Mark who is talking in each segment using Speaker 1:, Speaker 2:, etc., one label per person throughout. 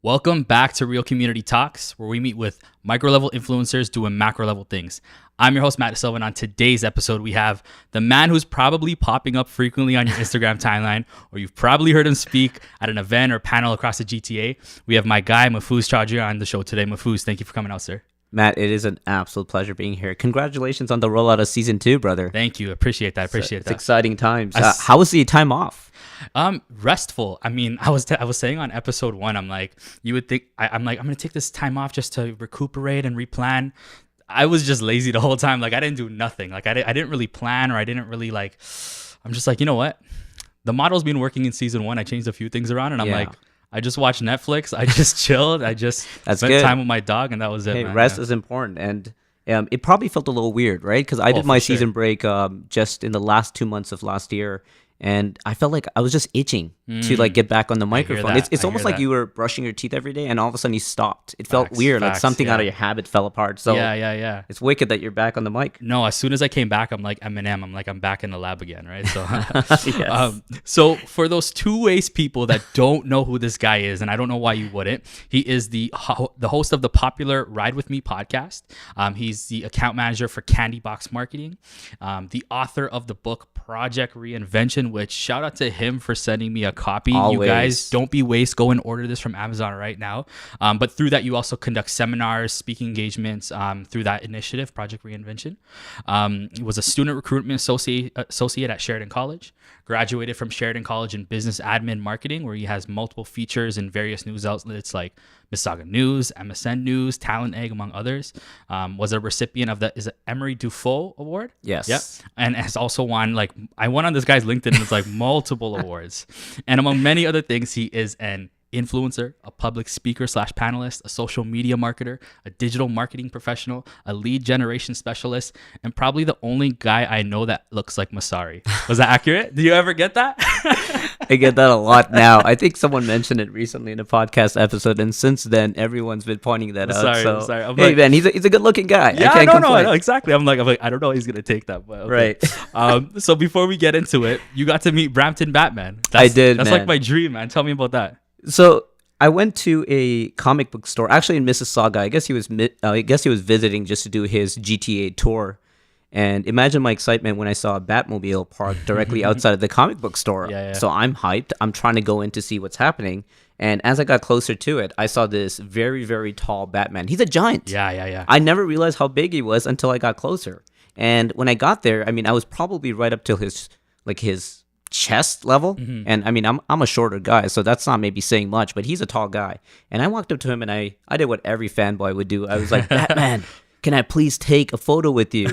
Speaker 1: Welcome back to Real Community Talks, where we meet with micro-level influencers doing macro-level things. I'm your host, Matt DeSilva, and on today's episode, we have the man who's probably popping up frequently on your Instagram timeline, or you've probably heard him speak at an event or panel across the GTA. We have my guy, Mahfuz Chowdhury, on the show today. Mahfuz, thank you for coming out, sir.
Speaker 2: Matt, it is an absolute pleasure being here. Congratulations on the rollout of season 2, brother.
Speaker 1: Thank you. Appreciate that.
Speaker 2: It's exciting times. How was the time off?
Speaker 1: Restful. I mean, I was saying on episode 1, I'm like, you would think I'm gonna take this time off just to recuperate and replan. I was just lazy the whole time. Like, I didn't do nothing. Like, I didn't really plan, or I didn't really like. I'm just like, you know what? The model's been working in season 1. I changed a few things around, and I'm like, I just watched Netflix. I just chilled. I just spent time with my dog, and that was it.
Speaker 2: Hey,
Speaker 1: man.
Speaker 2: rest is important, and it probably felt a little weird, right? Because I did my season break just in the last 2 months of last year. And I felt like I was just itching to like get back on the microphone. It's almost like you were brushing your teeth every day, and all of a sudden you stopped. It felt weird, like something out of your habit fell apart. So
Speaker 1: yeah.
Speaker 2: It's wicked that you're back on the mic.
Speaker 1: No, as soon as I came back, I'm like Eminem. I'm back in the lab again, right? So,
Speaker 2: Yes.
Speaker 1: So for those two-ways people that don't know who this guy is, and I don't know why you wouldn't, he is the host of the popular Ride With Me podcast. He's the account manager for Candy Box Marketing, the author of the book Project Reinvention, which shout out to him for sending me a copy.
Speaker 2: Always.
Speaker 1: You guys, don't be waste. Go and order this from Amazon right now. But through that, you also conduct seminars, speaking engagements through that initiative, Project Reinvention. He was a student recruitment associate at Sheridan College. Graduated from Sheridan College in business admin marketing, where he has multiple features in various news outlets like Mississauga News, MSN News, Talent Egg, among others. Was a recipient of the Emery-Dufualt Award.
Speaker 2: Yes.
Speaker 1: Yep. And has also won, I went on this guy's LinkedIn, and it's like multiple awards. And among many other things, he is an influencer, a public speaker / panelist, a social media marketer, a digital marketing professional, a lead generation specialist, and probably the only guy I know that looks like Masari. Was that accurate? Do you ever get that?
Speaker 2: I get that a lot now. I think someone mentioned it recently in a podcast episode, and since then, everyone's been pointing that out.
Speaker 1: Sorry.
Speaker 2: Hey, man, he's a good-looking guy.
Speaker 1: Yeah,
Speaker 2: I can't complain.
Speaker 1: No, exactly. I'm like, I don't know how he's gonna take that, but okay.
Speaker 2: Right.
Speaker 1: So before we get into it, you got to meet Brampton Batman.
Speaker 2: I did.
Speaker 1: That's
Speaker 2: man.
Speaker 1: like my dream, man. Tell me about that.
Speaker 2: So I went to a comic book store, actually in Mississauga. I guess he was visiting just to do his GTA tour. And imagine my excitement when I saw a Batmobile parked directly outside of the comic book store.
Speaker 1: Yeah.
Speaker 2: So I'm hyped. I'm trying to go in to see what's happening. And as I got closer to it, I saw this very, very tall Batman. He's a giant.
Speaker 1: Yeah.
Speaker 2: I never realized how big he was until I got closer. And when I got there, I mean, I was probably right up till his chest level. And I mean, I'm a shorter guy, so that's not maybe saying much, but he's a tall guy. And I walked up to him, and I did what every fanboy would do. I was like, Batman, can I please take a photo with you?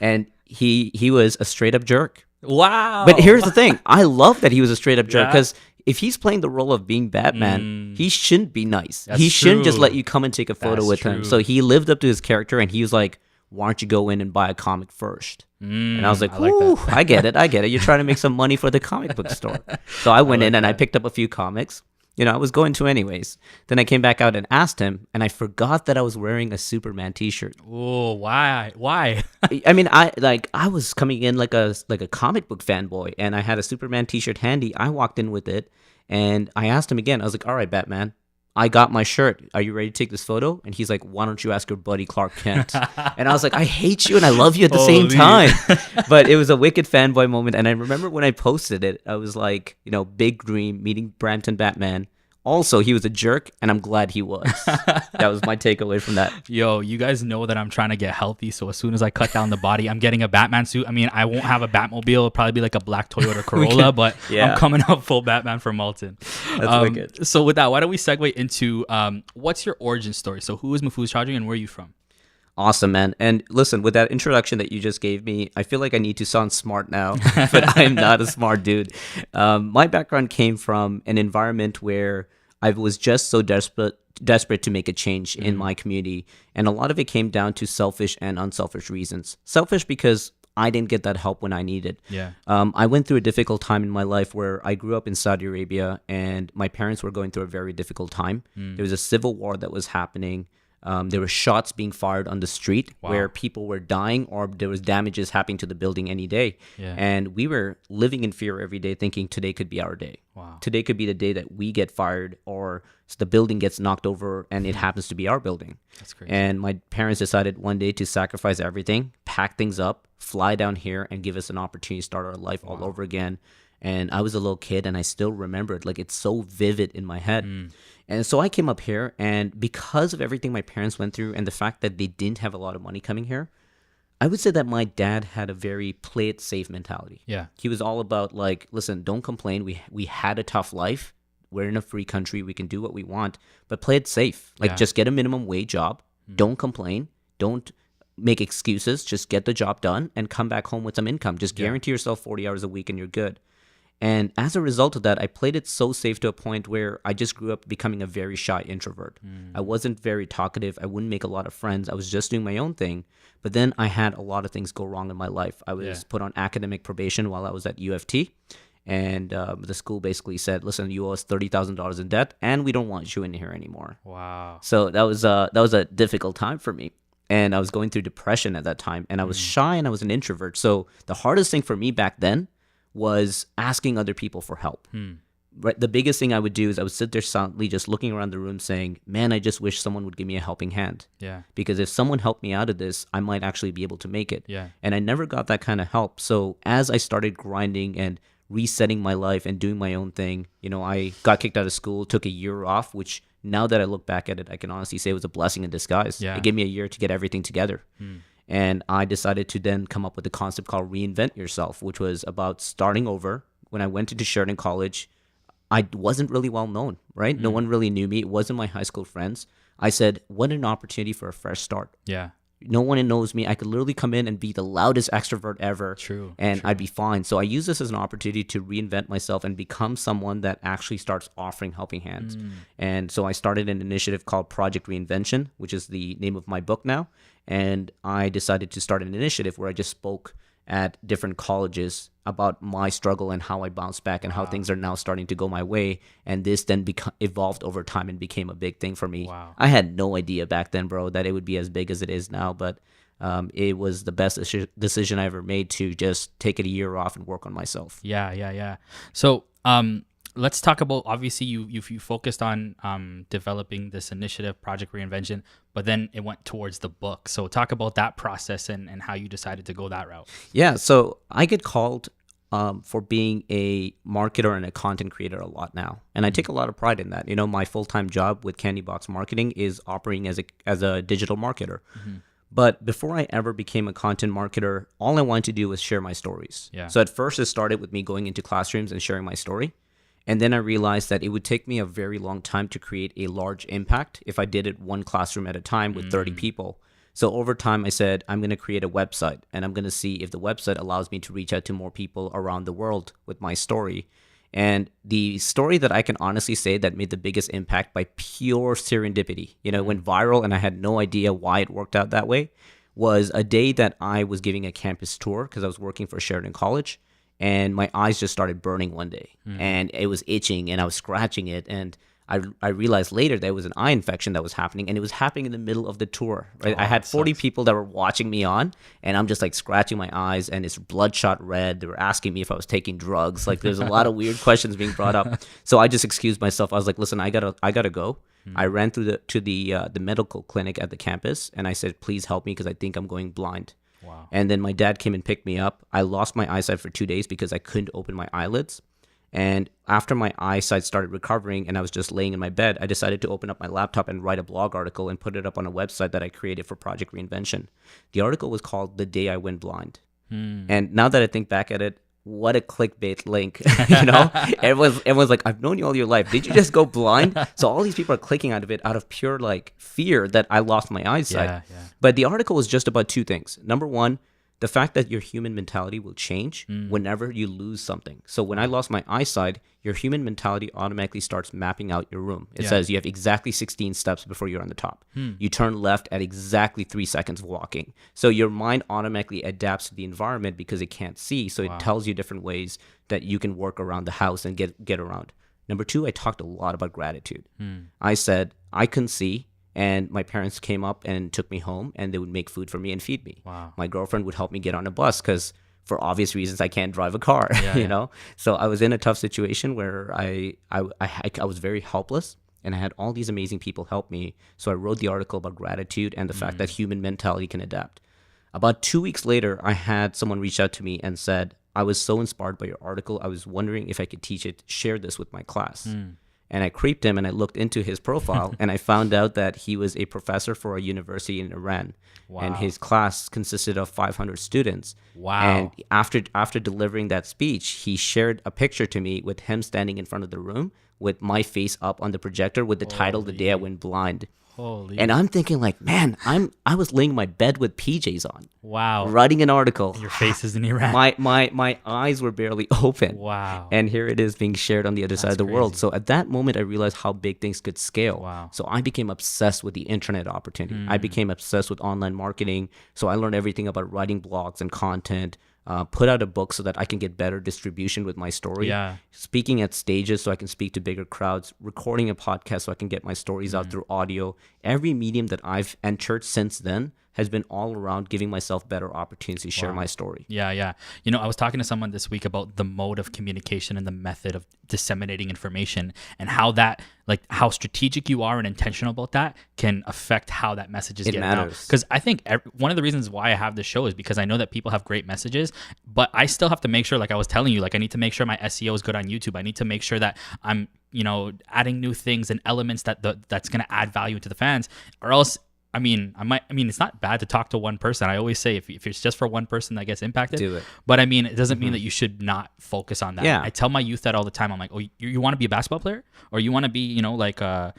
Speaker 2: And he was a straight up jerk.
Speaker 1: Wow.
Speaker 2: But here's the thing. I love that he was a straight up jerk, because if he's playing the role of being Batman, he shouldn't be nice. He shouldn't just let you come and take a photo with him. So he lived up to his character, and he was like, why don't you go in and buy a comic first? And I was like, I get it. You're trying to make some money for the comic book store. So I went in and I picked up a few comics. I was going to anyways. Then I came back out and asked him, and I forgot that I was wearing a Superman t-shirt.
Speaker 1: Oh, why?
Speaker 2: I mean, I was coming in like a comic book fanboy, and I had a Superman t-shirt handy. I walked in with it, and I asked him again. I was like, all right, Batman, I got my shirt. Are you ready to take this photo? And he's like, why don't you ask your buddy Clark Kent? And I was like, I hate you and I love you at the same time. But it was a wicked fanboy moment. And I remember when I posted it, I was like, big dream, meeting Brampton Batman. Also, he was a jerk, and I'm glad he was. That was my takeaway from that.
Speaker 1: Yo, you guys know that I'm trying to get healthy, so as soon as I cut down the body, I'm getting a Batman suit. I mean, I won't have a Batmobile. It'll probably be like a black Toyota Corolla, but I'm coming out full Batman for Malton.
Speaker 2: That's wicked.
Speaker 1: So with that, why don't we segue into what's your origin story? So who is Mahfuz Chowdhury, and where are you from?
Speaker 2: Awesome, man. And listen, with that introduction that you just gave me, I feel like I need to sound smart now, but I'm not a smart dude. My background came from an environment where I was just so desperate to make a change in my community. And a lot of it came down to selfish and unselfish reasons. Selfish because I didn't get that help when I needed.
Speaker 1: Yeah.
Speaker 2: I went through a difficult time in my life where I grew up in Saudi Arabia, and my parents were going through a very difficult time. There was a civil war that was happening. There were shots being fired on the street
Speaker 1: Wow.
Speaker 2: where people were dying, or there was damages happening to the building any day.
Speaker 1: Yeah.
Speaker 2: And we were living in fear every day, thinking today could be our day.
Speaker 1: Wow.
Speaker 2: Today could be the day that we get fired, or the building gets knocked over and it happens to be our building.
Speaker 1: That's crazy.
Speaker 2: And my parents decided one day to sacrifice everything, pack things up, fly down here, and give us an opportunity to start our life all over again. And I was a little kid, and I still remember it. Like, it's so vivid in my head. And so I came up here, and because of everything my parents went through and the fact that they didn't have a lot of money coming here, I would say that my dad had a very play it safe mentality.
Speaker 1: Yeah.
Speaker 2: He was all about, like, listen, don't complain. We had a tough life. We're in a free country. We can do what we want, but play it safe. Like,
Speaker 1: Yeah.
Speaker 2: just get a minimum wage job. Don't complain. Don't make excuses. Just get the job done and come back home with some income. Just guarantee yourself 40 hours a week and you're good. And as a result of that, I played it so safe to a point where I just grew up becoming a very shy introvert. I wasn't very talkative. I wouldn't make a lot of friends. I was just doing my own thing. But then I had a lot of things go wrong in my life. I was put on academic probation while I was at U of T. And the school basically said, listen, you owe us $30,000 in debt, and we don't want you in here anymore.
Speaker 1: Wow.
Speaker 2: So that was a difficult time for me. And I was going through depression at that time. And I was shy and I was an introvert. So the hardest thing for me back then was asking other people for help. Right? The biggest thing I would do is I would sit there silently just looking around the room saying, man, I just wish someone would give me a helping hand.
Speaker 1: Yeah.
Speaker 2: Because if someone helped me out of this, I might actually be able to make it.
Speaker 1: Yeah.
Speaker 2: And I never got that kind of help. So as I started grinding and resetting my life and doing my own thing, I got kicked out of school, took a year off, which now that I look back at it, I can honestly say it was a blessing in disguise.
Speaker 1: Yeah.
Speaker 2: It gave me a year to get everything together. And I decided to then come up with a concept called Reinvent Yourself, which was about starting over. When I went into Sheridan College, I wasn't really well known, right? No one really knew me. It wasn't my high school friends. I said, what an opportunity for a fresh start.
Speaker 1: Yeah.
Speaker 2: No one knows me. I could literally come in and be the loudest extrovert ever.
Speaker 1: True.
Speaker 2: And I'd be fine. So I use this as an opportunity to reinvent myself and become someone that actually starts offering helping hands. And so I started an initiative called Project Reinvention, which is the name of my book now. And I decided to start an initiative where I just spoke at different colleges about my struggle and how I bounced back and how things are now starting to go my way. And this then evolved over time and became a big thing for me.
Speaker 1: Wow.
Speaker 2: I had no idea back then, bro, that it would be as big as it is now. But it was the best decision I ever made to just take it a year off and work on myself.
Speaker 1: Yeah. So let's talk about, obviously you focused on developing this initiative, Project Reinvention, but then it went towards the book. So talk about that process and how you decided to go that route.
Speaker 2: Yeah, so I get called for being a marketer and a content creator a lot now. And I take a lot of pride in that. My full-time job with Candy Box Marketing is operating as a digital marketer. But before I ever became a content marketer, all I wanted to do was share my stories.
Speaker 1: Yeah.
Speaker 2: So at first it started with me going into classrooms and sharing my story. And then I realized that it would take me a very long time to create a large impact if I did it one classroom at a time with 30 people. So over time, I said, I'm going to create a website, and I'm going to see if the website allows me to reach out to more people around the world with my story. And the story that I can honestly say that made the biggest impact by pure serendipity, it went viral and I had no idea why it worked out that way, was a day that I was giving a campus tour because I was working for Sheridan College. And my eyes just started burning one day, and it was itching, and I was scratching it, and I realized later there was an eye infection that was happening, and it was happening in the middle of the tour. Right, I had 40 people that were watching me on, and I'm just like scratching my eyes, and it's bloodshot red. They were asking me if I was taking drugs. Like, there's a lot of weird questions being brought up. So I just excused myself. I was like, listen, I gotta go. I ran to the medical clinic at the campus, and I said, please help me because I think I'm going blind.
Speaker 1: Wow.
Speaker 2: And then my dad came and picked me up. I lost my eyesight for 2 days because I couldn't open my eyelids. And after my eyesight started recovering and I was just laying in my bed, I decided to open up my laptop and write a blog article and put it up on a website that I created for Project Reinvention. The article was called The Day I Went Blind. And now that I think back at it, what a clickbait link. Everyone's like, I've known you all your life. Did you just go blind? So all these people are clicking out of it out of pure fear that I lost my eyesight.
Speaker 1: Yeah.
Speaker 2: But the article was just about two things. Number one, the fact that your human mentality will change whenever you lose something. So when I lost my eyesight, your human mentality automatically starts mapping out your room. It says you have exactly 16 steps before you're on the top. You turn left at exactly 3 seconds of walking. So your mind automatically adapts to the environment because it can't see. So it tells you different ways that you can work around the house and get around. Number two, I talked a lot about gratitude. I said, I couldn't see. And my parents came up and took me home, and they would make food for me and feed me.
Speaker 1: Wow.
Speaker 2: My girlfriend would help me get on a bus because for obvious reasons, I can't drive a car,
Speaker 1: Yeah,
Speaker 2: you
Speaker 1: yeah.
Speaker 2: know? So I was in a tough situation where I was very helpless, and I had all these amazing people help me. So I wrote the article about gratitude and the fact that human mentality can adapt. About 2 weeks later, I had someone reach out to me and said, I was so inspired by your article. I was wondering if I could share this with my class. And I creeped him and I looked into his profile and I found out that he was a professor for a university in Iran.
Speaker 1: Wow.
Speaker 2: And his class consisted of 500 students.
Speaker 1: Wow.
Speaker 2: And after delivering that speech, he shared a picture to me with him standing in front of the room with my face up on the projector with the title, The Day I Went Blind.
Speaker 1: Holy.
Speaker 2: And I'm thinking like, man, I was laying in my bed with PJs on,
Speaker 1: Wow.
Speaker 2: writing an article.
Speaker 1: Your face is in Iran.
Speaker 2: My eyes were barely open.
Speaker 1: Wow.
Speaker 2: And here it is being shared on the other side of the world. So at that moment, I realized how big things could scale.
Speaker 1: Wow.
Speaker 2: So I became obsessed with the internet opportunity. I became obsessed with online marketing. So I learned everything about writing blogs and content, put out a book so that I can get better distribution with my story.
Speaker 1: Yeah.
Speaker 2: Speaking at stages so I can speak to bigger crowds, recording a podcast so I can get my stories out through audio. Every medium that I've entered since then has been all around giving myself better opportunities to share my story.
Speaker 1: Yeah, yeah. You know, I was talking to someone this week about the mode of communication and the method of disseminating information and how that, like, how strategic you are and intentional about that can affect how that message is getting out. Because I think one of the reasons why I have this show is because I know that people have great messages, but I still have to make sure, like I was telling you, like I need to make sure my SEO is good on YouTube. I need to make sure that I'm, you know, adding new things and elements that's going to add value to the fans, or else I mean, it's not bad to talk to one person. I always say if it's just for one person that gets impacted,
Speaker 2: do it.
Speaker 1: But I mean, it doesn't mean that you should not focus on that.
Speaker 2: Yeah.
Speaker 1: I tell my youth that all the time. I'm like, oh, you want to be a basketball player, or you want to be, you know, like I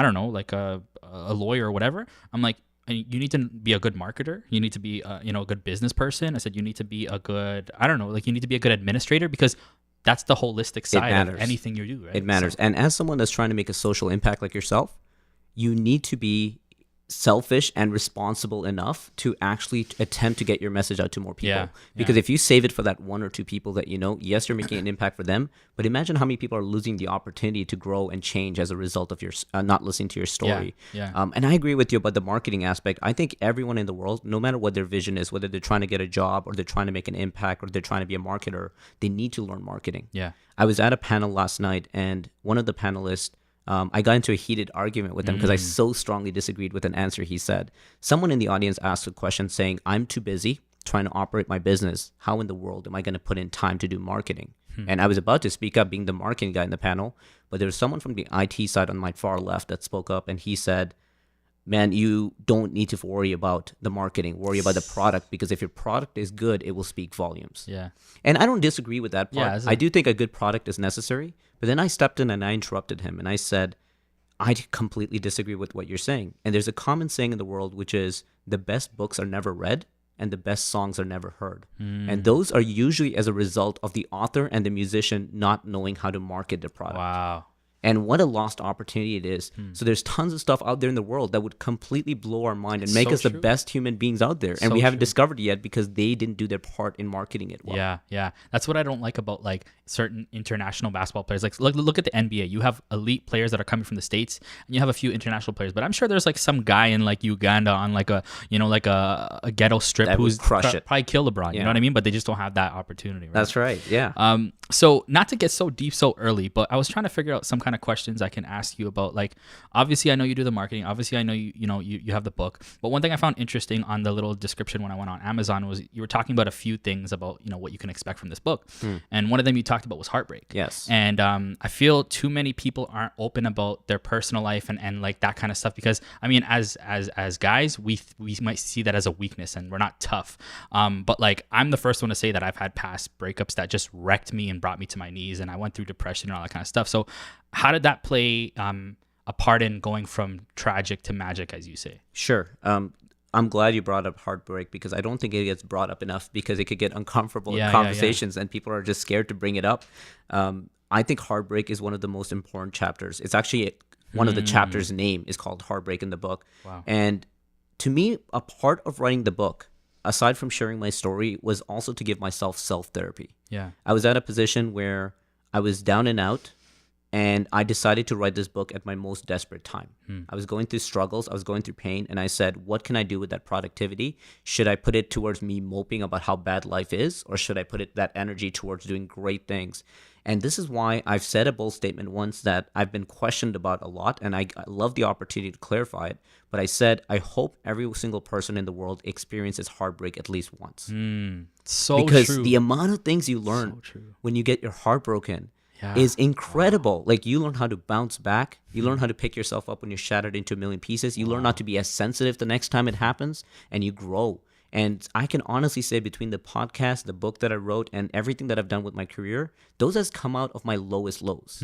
Speaker 1: don't know, like a lawyer or whatever. I'm like, you need to be a good marketer. You need to be, you know, a good business person. I said you need to be a good, I don't know, like you need to be a good administrator, because that's the holistic side of anything you do, right?
Speaker 2: It matters. And as someone that's trying to make a social impact like yourself, you need to be selfish and responsible enough to actually attempt to get your message out to more people.
Speaker 1: Yeah,
Speaker 2: because if you save it for that one or two people that you know, yes, you're making an impact for them, but imagine how many people are losing the opportunity to grow and change as a result of your not listening to your story.
Speaker 1: Yeah.
Speaker 2: And I agree with you about the marketing aspect. I think everyone in the world, no matter what their vision is, whether they're trying to get a job or they're trying to make an impact or they're trying to be a marketer, they need to learn marketing.
Speaker 1: Yeah.
Speaker 2: I was at a panel last night, and one of the panelists, I got into a heated argument with him because I so strongly disagreed with an answer he said. Someone in the audience asked a question saying, I'm too busy trying to operate my business. How in the world am I going to put in time to do marketing? And I was about to speak up being the marketing guy in the panel, but there was someone from the IT side on my far left that spoke up, and he said, man, you don't need to worry about the marketing, worry about the product, because if your product is good, it will speak volumes.
Speaker 1: Yeah.
Speaker 2: And I don't disagree with that part.
Speaker 1: Yeah,
Speaker 2: I do think a good product is necessary, but then I stepped in and I interrupted him and I said, I completely disagree with what you're saying. And there's a common saying in the world, which is the best books are never read and the best songs are never heard. And those are usually as a result of the author and the musician not knowing how to market their product.
Speaker 1: Wow.
Speaker 2: And what a lost opportunity it is. So there's tons of stuff out there in the world that would completely blow our mind and make us the best human beings out there. And we haven't discovered it yet because they didn't do their part in marketing it well.
Speaker 1: Yeah, yeah. That's what I don't like about like certain international basketball players. Like look at the NBA. You have elite players that are coming from the States, and you have a few international players. But I'm sure there's like some guy in like Uganda on like a, you know, like a ghetto strip
Speaker 2: That
Speaker 1: who's
Speaker 2: would crush it.
Speaker 1: probably kill LeBron. You know what I mean? But they just don't have that opportunity. Right?
Speaker 2: That's right. Yeah.
Speaker 1: So not to get so deep so early, but I was trying to figure out some kind of questions I can ask you about, like, obviously I know you do the marketing, obviously I know you have the book, but one thing I found interesting on the little description when I went on Amazon was you were talking about a few things about, you know, what you can expect from this book. And one of them you talked about was heartbreak.
Speaker 2: Yes.
Speaker 1: And I feel too many people aren't open about their personal life and like that kind of stuff, because I mean, as guys, we might see that as a weakness and we're not tough. But like, I'm the first one to say that I've had past breakups that just wrecked me and brought me to my knees, and I went through depression and all that kind of stuff. So how did that play a part in going from tragic to magic, as you say?
Speaker 2: Sure. I'm glad you brought up heartbreak, because I don't think it gets brought up enough, because it could get uncomfortable in conversations and people are just scared to bring it up. I think heartbreak is one of the most important chapters. It's actually one of the chapters' name is called Heartbreak in the book.
Speaker 1: Wow.
Speaker 2: And to me, a part of writing the book, aside from sharing my story, was also to give myself self-therapy.
Speaker 1: Yeah.
Speaker 2: I was at a position where I was down and out, And I decided to write this book at my most desperate time. I was going through struggles. I was going through pain. And I said, what can I do with that productivity? Should I put it towards me moping about how bad life is? Or should I put that energy towards doing great things? And this is why I've said a bold statement once that I've been questioned about a lot. And I love the opportunity to clarify it. But I said, I hope every single person in the world experiences heartbreak at least once.
Speaker 1: So
Speaker 2: because
Speaker 1: true.
Speaker 2: the amount of things you learn when you get your heart broken is incredible. Like, you learn how to bounce back. You learn how to pick yourself up when you're shattered into a million pieces. You learn not to be as sensitive the next time it happens, and you grow. And I can honestly say, between the podcast, the book that I wrote, and everything that I've done with my career, those has come out of my lowest lows.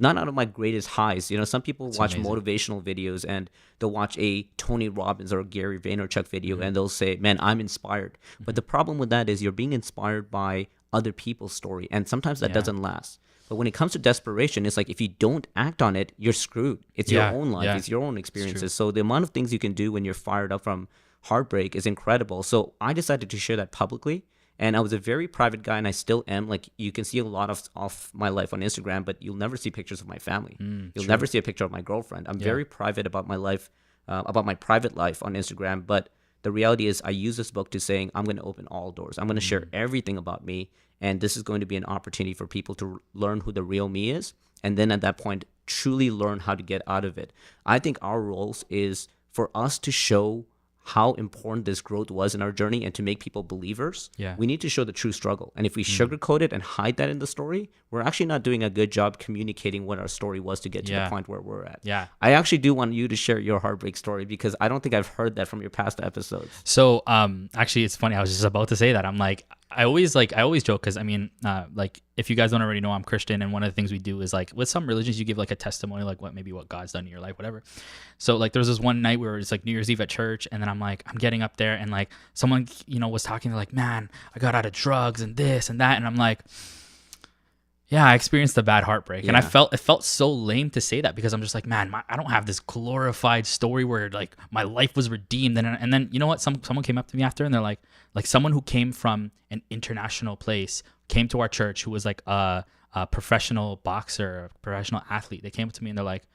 Speaker 2: Not out of my greatest highs. You know, some people watch motivational videos and they'll watch a Tony Robbins or Gary Vaynerchuk video and they'll say, man, I'm inspired. But the problem with that is you're being inspired by other people's story. And sometimes that doesn't last. But when it comes to desperation, it's like, if you don't act on it, you're screwed. It's your own life. It's your own experiences. So the amount of things you can do when you're fired up from heartbreak is incredible. So I decided to share that publicly. And I was a very private guy, and I still am. Like, you can see a lot of my life on Instagram, but you'll never see pictures of my family. You'll never see a picture of my girlfriend. I'm very private about my life, about my private life on Instagram. But the reality is, I use this book to saying, I'm going to open all doors. I'm going to share everything about me. And this is going to be an opportunity for people to learn who the real me is. And then at that point, truly learn how to get out of it. I think our roles is for us to show how important this growth was in our journey and to make people believers. We need to show the true struggle. And if we sugarcoat it and hide that in the story, we're actually not doing a good job communicating what our story was to get to the point where we're at. I actually do want you to share your heartbreak story, because I don't think I've heard that from your past episodes.
Speaker 1: So actually, it's funny. I was just about to say that. I'm like, I always joke, because I mean, like, if you guys don't already know, I'm Christian, and one of the things we do is, like, with some religions, you give like a testimony, like what God's done in your life, whatever. So like, there was this one night where it's like New Year's Eve at church, and then I'm getting up there, and like someone, was talking, like, man, I got out of drugs and this and that, and I'm like, yeah, I experienced a bad heartbreak. And it felt so lame to say that, because I'm just like, man, I don't have this glorified story where like my life was redeemed. And then, you know what? Someone came up to me after, and they're like someone who came from an international place came to our church, who was like a professional boxer, a professional athlete. They came up to me and they're like,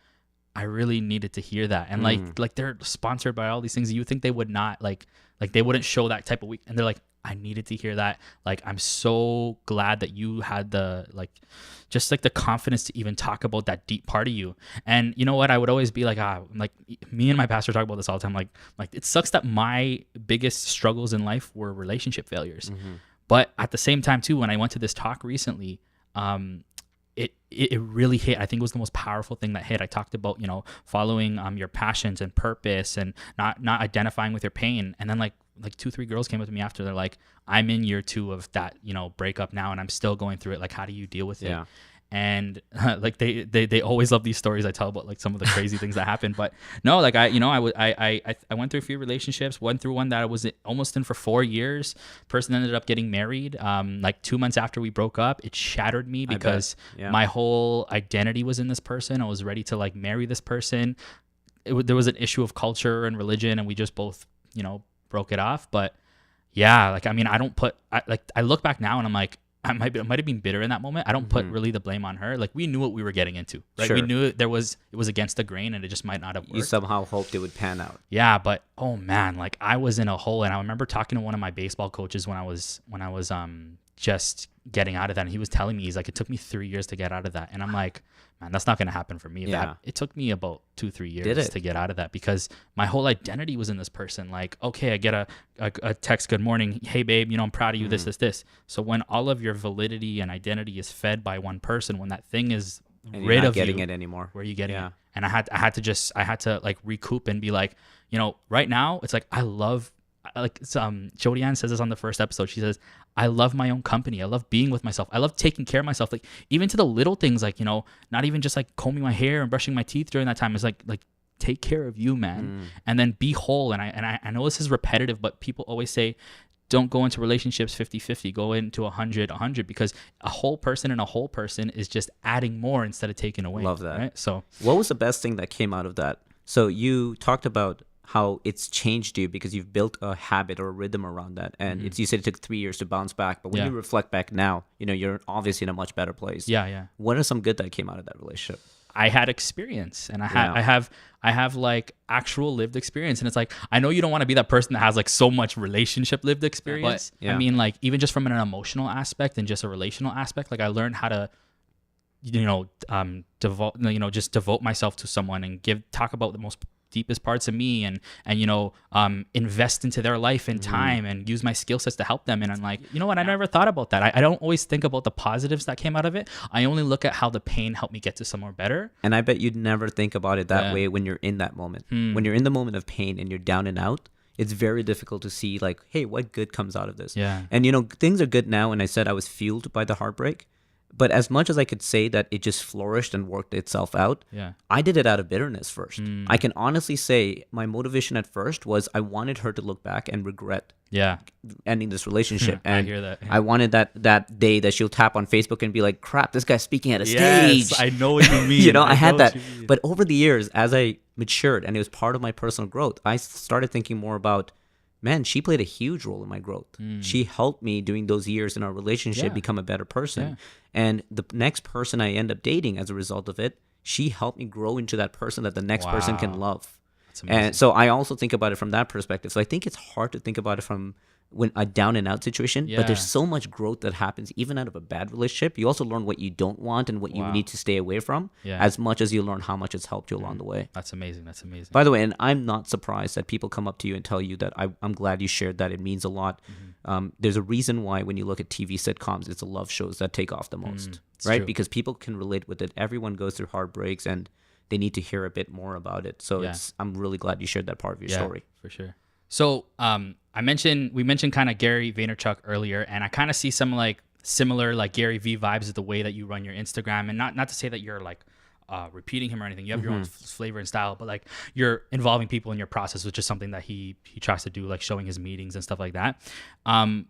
Speaker 1: I really needed to hear that. And like they're sponsored by all these things. You would think they would not like they wouldn't show that type of weak. And they're like, I needed to hear that. Like, I'm so glad that you had the, like, just like the confidence to even talk about that deep part of you. And you know what? I would always be like, like, me and my pastor talk about this all the time. Like it sucks that my biggest struggles in life were relationship failures. But at the same time too, when I went to this talk recently, it really hit. I think it was the most powerful thing that hit. I talked about, following your passions and purpose, and not identifying with your pain. And then like 2-3 girls came up to me after. They're like, I'm in year 2 of that, breakup now, and I'm still going through it. Like, how do you deal with it? And like they always love these stories I tell about like some of the crazy things that happened. But no, like I went through a few relationships. Went through one that I was almost in for 4 years. Person ended up getting married. Like 2 months after we broke up, it shattered me, because my whole identity was in this person. I was ready to like marry this person. There was an issue of culture and religion, and we just both broke it off. But yeah, like, I mean, I look back now and I'm like, I might have been bitter in that moment. I don't put really the blame on her. Like, we knew what we were getting into, right? We knew it was against the grain, and it just might not have worked.
Speaker 2: You somehow hoped it would pan out.
Speaker 1: Yeah, but oh man, like, I was in a hole. And I remember talking to one of my baseball coaches when I was just getting out of that, and he was telling me, he's like, it took me 3 years to get out of that. And I'm like, man, that's not going to happen for me. It took me about 2-3 years to get out of that, because my whole identity was in this person. Like, okay, I get a text, good morning, hey babe, I'm proud of you, this. So when all of your validity and identity is fed by one person, when that thing is
Speaker 2: and
Speaker 1: rid
Speaker 2: you're not
Speaker 1: of
Speaker 2: getting
Speaker 1: you,
Speaker 2: it anymore,
Speaker 1: where are you getting it? And I had to like recoup and be like, right now it's like, I love, like, Jody Ann says this on the first episode. She says, I love my own company. I love being with myself. I love taking care of myself. Like, even to the little things, like, not even just like combing my hair and brushing my teeth during that time. It's like take care of you, man. And then be whole. And I know this is repetitive, but people always say, don't go into relationships 50-50, go into 100-100, because a whole person and a whole person is just adding more instead of taking away.
Speaker 2: Love that.
Speaker 1: Right? So
Speaker 2: what was the best thing that came out of that? So you talked about how it's changed you because you've built a habit or a rhythm around that. And you said it took 3 years to bounce back, but when
Speaker 1: Yeah.
Speaker 2: you reflect back now, you're obviously in a much better place.
Speaker 1: Yeah.
Speaker 2: What are some good that came out of that relationship?
Speaker 1: I had experience, and
Speaker 2: Yeah.
Speaker 1: I have like actual lived experience, and it's like, I know you don't want to be that person that has like so much relationship lived experience, but
Speaker 2: Yeah.
Speaker 1: I mean, like, even just from an emotional aspect and just a relational aspect, like I learned how to just devote myself to someone and talk about the most deepest parts of me, and invest into their life and time, and use my skill sets to help them. And I'm like, you know what, I never thought about that. I don't always think about the positives that came out of it. I only look at how the pain helped me get to somewhere better.
Speaker 2: And I bet you'd never think about it that way when you're in that moment. When you're in the moment of pain and you're down and out, it's very difficult to see like, hey, what good comes out of this?
Speaker 1: Yeah.
Speaker 2: And things are good now. And I said I was fueled by the heartbreak. But as much as I could say that it just flourished and worked itself out, I did it out of bitterness first. I can honestly say my motivation at first was I wanted her to look back and regret ending this relationship. And
Speaker 1: I hear that.
Speaker 2: I wanted that day that she'll tap on Facebook and be like, crap, this guy's speaking at a
Speaker 1: Yes,
Speaker 2: stage.
Speaker 1: I know what you mean.
Speaker 2: I had
Speaker 1: know what
Speaker 2: that.
Speaker 1: you mean.
Speaker 2: But over the years, as I matured and it was part of my personal growth, I started thinking more about, man, she played a huge role in my growth. She helped me during those years in our relationship become a better person.
Speaker 1: Yeah.
Speaker 2: And the next person I end up dating as a result of it, she helped me grow into that person that the next person can love.
Speaker 1: That's amazing.
Speaker 2: And so I also think about it from that perspective. So I think it's hard to think about it from when a down and out situation, but there's so much growth that happens even out of a bad relationship. You also learn what you don't want and what you need to stay away from, as much as you learn how much it's helped you along the way.
Speaker 1: That's amazing. That's amazing.
Speaker 2: By the way, and I'm not surprised that people come up to you and tell you that I'm glad you shared that. It means a lot. There's a reason why when you look at TV sitcoms, it's the love shows that take off the most, right?
Speaker 1: True.
Speaker 2: Because people can relate with it. Everyone goes through heartbreaks and they need to hear a bit more about it. So I'm really glad you shared that part of your story.
Speaker 1: For sure. So we mentioned kind of Gary Vaynerchuk earlier, and I kind of see some like similar like Gary V vibes of the way that you run your Instagram, and not to say that you're like repeating him or anything. You have your own flavor and style, but like you're involving people in your process, which is something that he tries to do, like showing his meetings and stuff like that.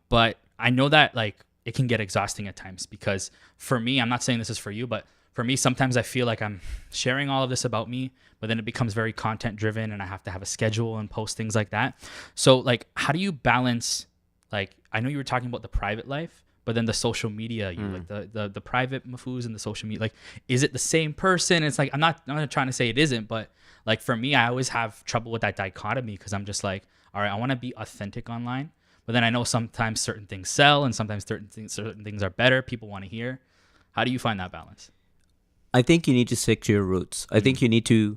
Speaker 1: But I know that like it can get exhausting at times, because for me, I'm not saying this is for you, but for me, sometimes I feel like I'm sharing all of this about me, but then it becomes very content driven and I have to have a schedule and post things like that. So like, how do you balance, like, I know you were talking about the private life, but then the social media, like the private Mahfuz and the social media, like, is it the same person? It's like, I'm not trying to say it isn't, but like for me, I always have trouble with that dichotomy, because I'm just like, all right, I want to be authentic online, but then I know sometimes certain things sell and sometimes certain things are better. People want to hear. How do you find that balance?
Speaker 2: I think you need to stick to your roots. I think you need to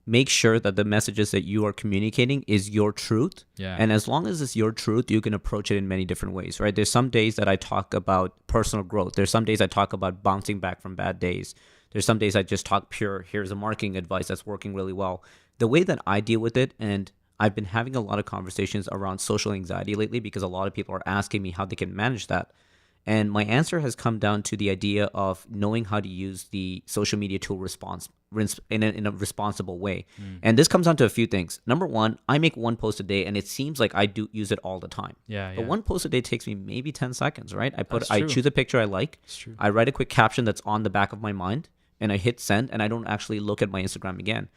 Speaker 2: make sure that the messages that you are communicating is your truth.
Speaker 1: Yeah.
Speaker 2: And as long as it's your truth, you can approach it in many different ways, right? There's some days that I talk about personal growth. There's some days I talk about bouncing back from bad days. There's some days I just talk pure, here's a marketing advice that's working really well. The way that I deal with it, and I've been having a lot of conversations around social anxiety lately, because a lot of people are asking me how they can manage that. And my answer has come down to the idea of knowing how to use the social media tool in a responsible way. And this comes down to a few things. Number one, I make one post a day, and it seems like I do use it all the time. But one post a day takes me maybe 10 seconds, right? I choose a picture I like. I write a quick caption that's on the back of my mind, and I hit send, and I don't actually look at my Instagram again.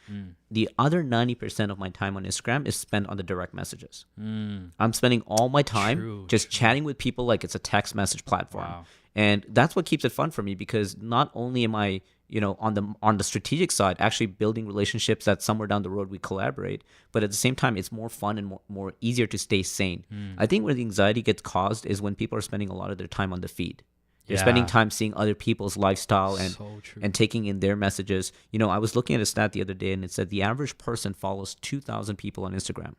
Speaker 2: The other 90% of my time on Instagram is spent on the direct messages. I'm spending all my time chatting with people like it's a text message platform.
Speaker 1: Wow.
Speaker 2: And that's what keeps it fun for me, because not only am I, on the strategic side, actually building relationships that somewhere down the road we collaborate, but at the same time, it's more fun and more easier to stay sane. I think where the anxiety gets caused is when people are spending a lot of their time on the feed. They're spending time seeing other people's lifestyle and taking in their messages. I was looking at a stat the other day, and it said the average person follows 2,000 people on Instagram.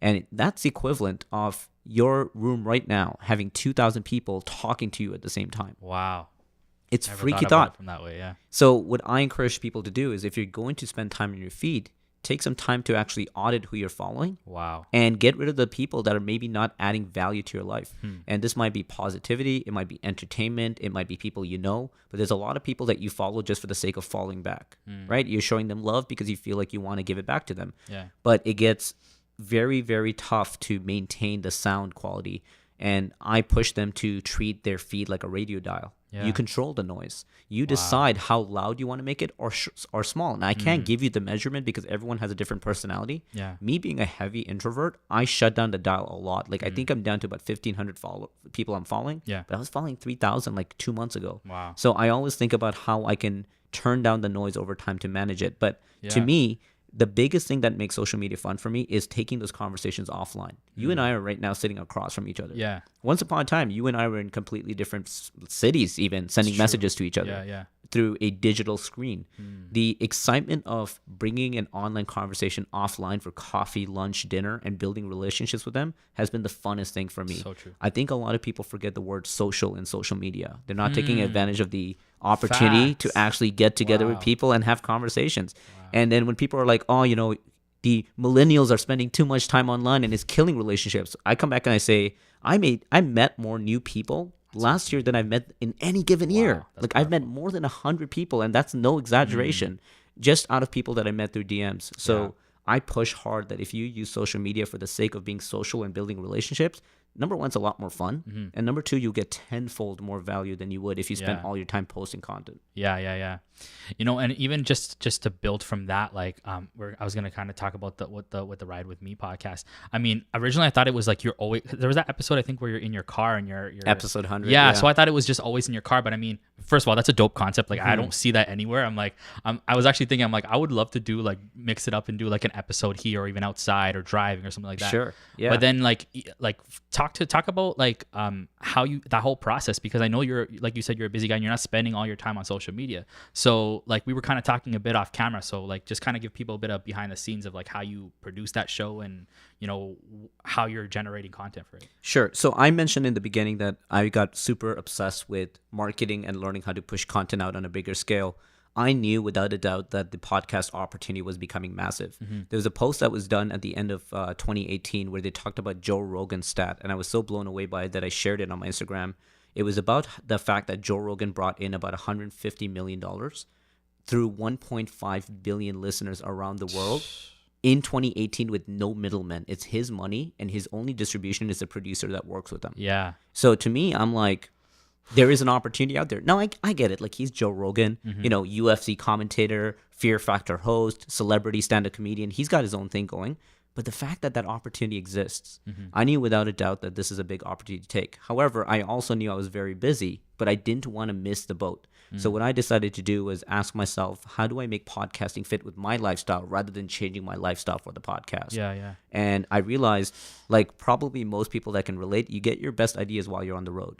Speaker 2: And that's equivalent of your room right now having 2,000 people talking to you at the same time.
Speaker 1: Wow.
Speaker 2: It's
Speaker 1: Never
Speaker 2: freaky
Speaker 1: thought
Speaker 2: thought.
Speaker 1: about it from that way, yeah.
Speaker 2: So what I encourage people to do is, if you're going to spend time on your feed, take some time to actually audit who you're following.
Speaker 1: Wow.
Speaker 2: And get rid of the people that are maybe not adding value to your life. And this might be positivity, it might be entertainment, it might be people but there's a lot of people that you follow just for the sake of following back, right? You're showing them love because you feel like you want to give it back to them.
Speaker 1: Yeah.
Speaker 2: But it gets very, very tough to maintain the sound quality. and I push them to treat their feed like a radio dial.
Speaker 1: Yeah.
Speaker 2: You control the noise. You decide how loud you want to make it or small. And I can't give you the measurement because everyone has a different personality.
Speaker 1: Yeah.
Speaker 2: Me being a heavy introvert, I shut down the dial a lot. Like I think I'm down to about 1,500 people I'm following.
Speaker 1: Yeah.
Speaker 2: But I was following 3,000 like 2 months ago.
Speaker 1: Wow.
Speaker 2: So I always think about how I can turn down the noise over time to manage it. But to me, the biggest thing that makes social media fun for me is taking those conversations offline. You and I are right now sitting across from each other.
Speaker 1: Yeah.
Speaker 2: Once upon a time, you and I were in completely different cities, even sending messages to each other through a digital screen. The excitement of bringing an online conversation offline for coffee, lunch, dinner, and building relationships with them has been the funnest thing for me.
Speaker 1: So true.
Speaker 2: I think a lot of people forget the word social in social media. They're not taking advantage of the opportunity to actually get together with people and have conversations. And then when people are like, oh, you know, the millennials are spending too much time online and it's killing relationships, I come back and I say, I met more new people last year than I've met in any given year. Like I've met more than 100 people, and that's no exaggeration, just out of people that I met through DMs. So I push hard that if you use social media for the sake of being social and building relationships, number one, it's a lot more fun. And number two, you'll get tenfold more value than you would if you spent all your time posting content.
Speaker 1: Yeah. You know, and even just to build from that, like, where I was gonna kind of talk about with the Ride With Me podcast. I mean, originally I thought it was like you're always, there was that episode I think where you're in your car and you're
Speaker 2: episode 100.
Speaker 1: Yeah, so I thought it was just always in your car, but I mean, first of all, that's a dope concept. Like I don't see that anywhere. I'm like, I was actually thinking, I'm like, I would love to do like mix it up and do like an episode here or even outside or driving or something like that.
Speaker 2: Sure. Yeah.
Speaker 1: But then like talk about like how you, that whole process, because I know you're, like you said, you're a busy guy and you're not spending all your time on social media. So like we were kind of talking a bit off camera, so like just kind of give people a bit of behind the scenes of like how you produce that show and, you know, how you're generating content for it.
Speaker 2: Sure. So I mentioned in the beginning that I got super obsessed with marketing and learning how to push content out on a bigger scale. I knew without a doubt that the podcast opportunity was becoming massive. There was a post that was done at the end of 2018 where they talked about Joe Rogan's stat, and I was so blown away by it that I shared it on my Instagram. It was about the fact that Joe Rogan brought in about $150 million through 1.5 billion listeners around the world in 2018 with no middlemen. It's his money, and his only distribution is the producer that works with him.
Speaker 1: Yeah.
Speaker 2: So to me, I'm like, there is an opportunity out there. Now, I get it. Like, he's Joe Rogan, you know, UFC commentator, Fear Factor host, celebrity stand-up comedian. He's got his own thing going. But the fact that that opportunity exists, I knew without a doubt that this is a big opportunity to take. However, I also knew I was very busy, but I didn't want to miss the boat. So what I decided to do was ask myself, how do I make podcasting fit with my lifestyle rather than changing my lifestyle for the podcast?
Speaker 1: Yeah.
Speaker 2: And I realized, like probably most people that can relate, you get your best ideas while you're on the road.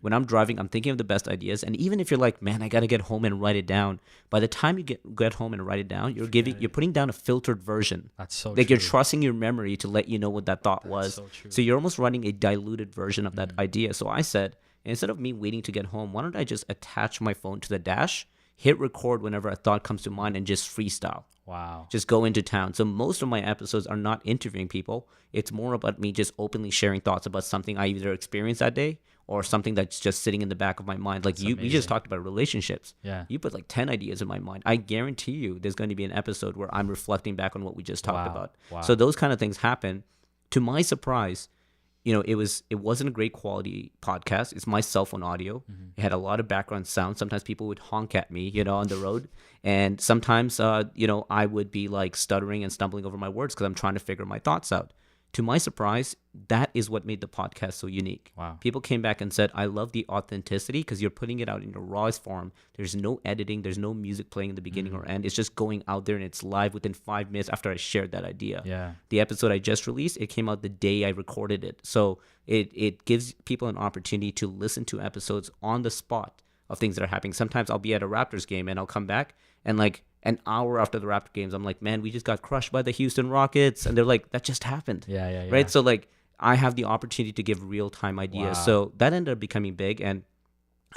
Speaker 2: When I'm driving, I'm thinking of the best ideas. And even if you're like, man, I got to get home and write it down. By the time you get home and write it down, you're putting down a filtered version.
Speaker 1: That's so
Speaker 2: like
Speaker 1: true.
Speaker 2: You're trusting your memory to let you know what that thought was.
Speaker 1: So true.
Speaker 2: So you're almost running a diluted version of that idea. So I said, instead of me waiting to get home, why don't I just attach my phone to the dash, hit record whenever a thought comes to mind, and just freestyle.
Speaker 1: Wow.
Speaker 2: Just go into town. So most of my episodes are not interviewing people. It's more about me just openly sharing thoughts about something I either experienced that day or something that's just sitting in the back of my mind. Like we just talked about relationships.
Speaker 1: Yeah.
Speaker 2: You put like 10 ideas in my mind. I guarantee you there's going to be an episode where I'm reflecting back on what we just talked about.
Speaker 1: Wow.
Speaker 2: So those kind of things happen. To my surprise, you know, it wasn't a great quality podcast. It's my cell phone audio. It had a lot of background sound. Sometimes people would honk at me, you know, on the road. And sometimes, you know, I would be like stuttering and stumbling over my words because I'm trying to figure my thoughts out. To my surprise, that is what made the podcast so unique.
Speaker 1: Wow.
Speaker 2: People came back and said, I love the authenticity because you're putting it out in the rawest form. There's no editing. There's no music playing in the beginning or end. It's just going out there and it's live within 5 minutes after I shared that idea.
Speaker 1: Yeah.
Speaker 2: The episode I just released, it came out the day I recorded it. So it gives people an opportunity to listen to episodes on the spot of things that are happening. Sometimes I'll be at a Raptors game and I'll come back and like an hour after the Raptor games, I'm like, man, we just got crushed by the Houston Rockets. And they're like, that just happened.
Speaker 1: Yeah.
Speaker 2: Right? So like I have the opportunity to give real-time ideas.
Speaker 1: Wow.
Speaker 2: So that ended up becoming big. And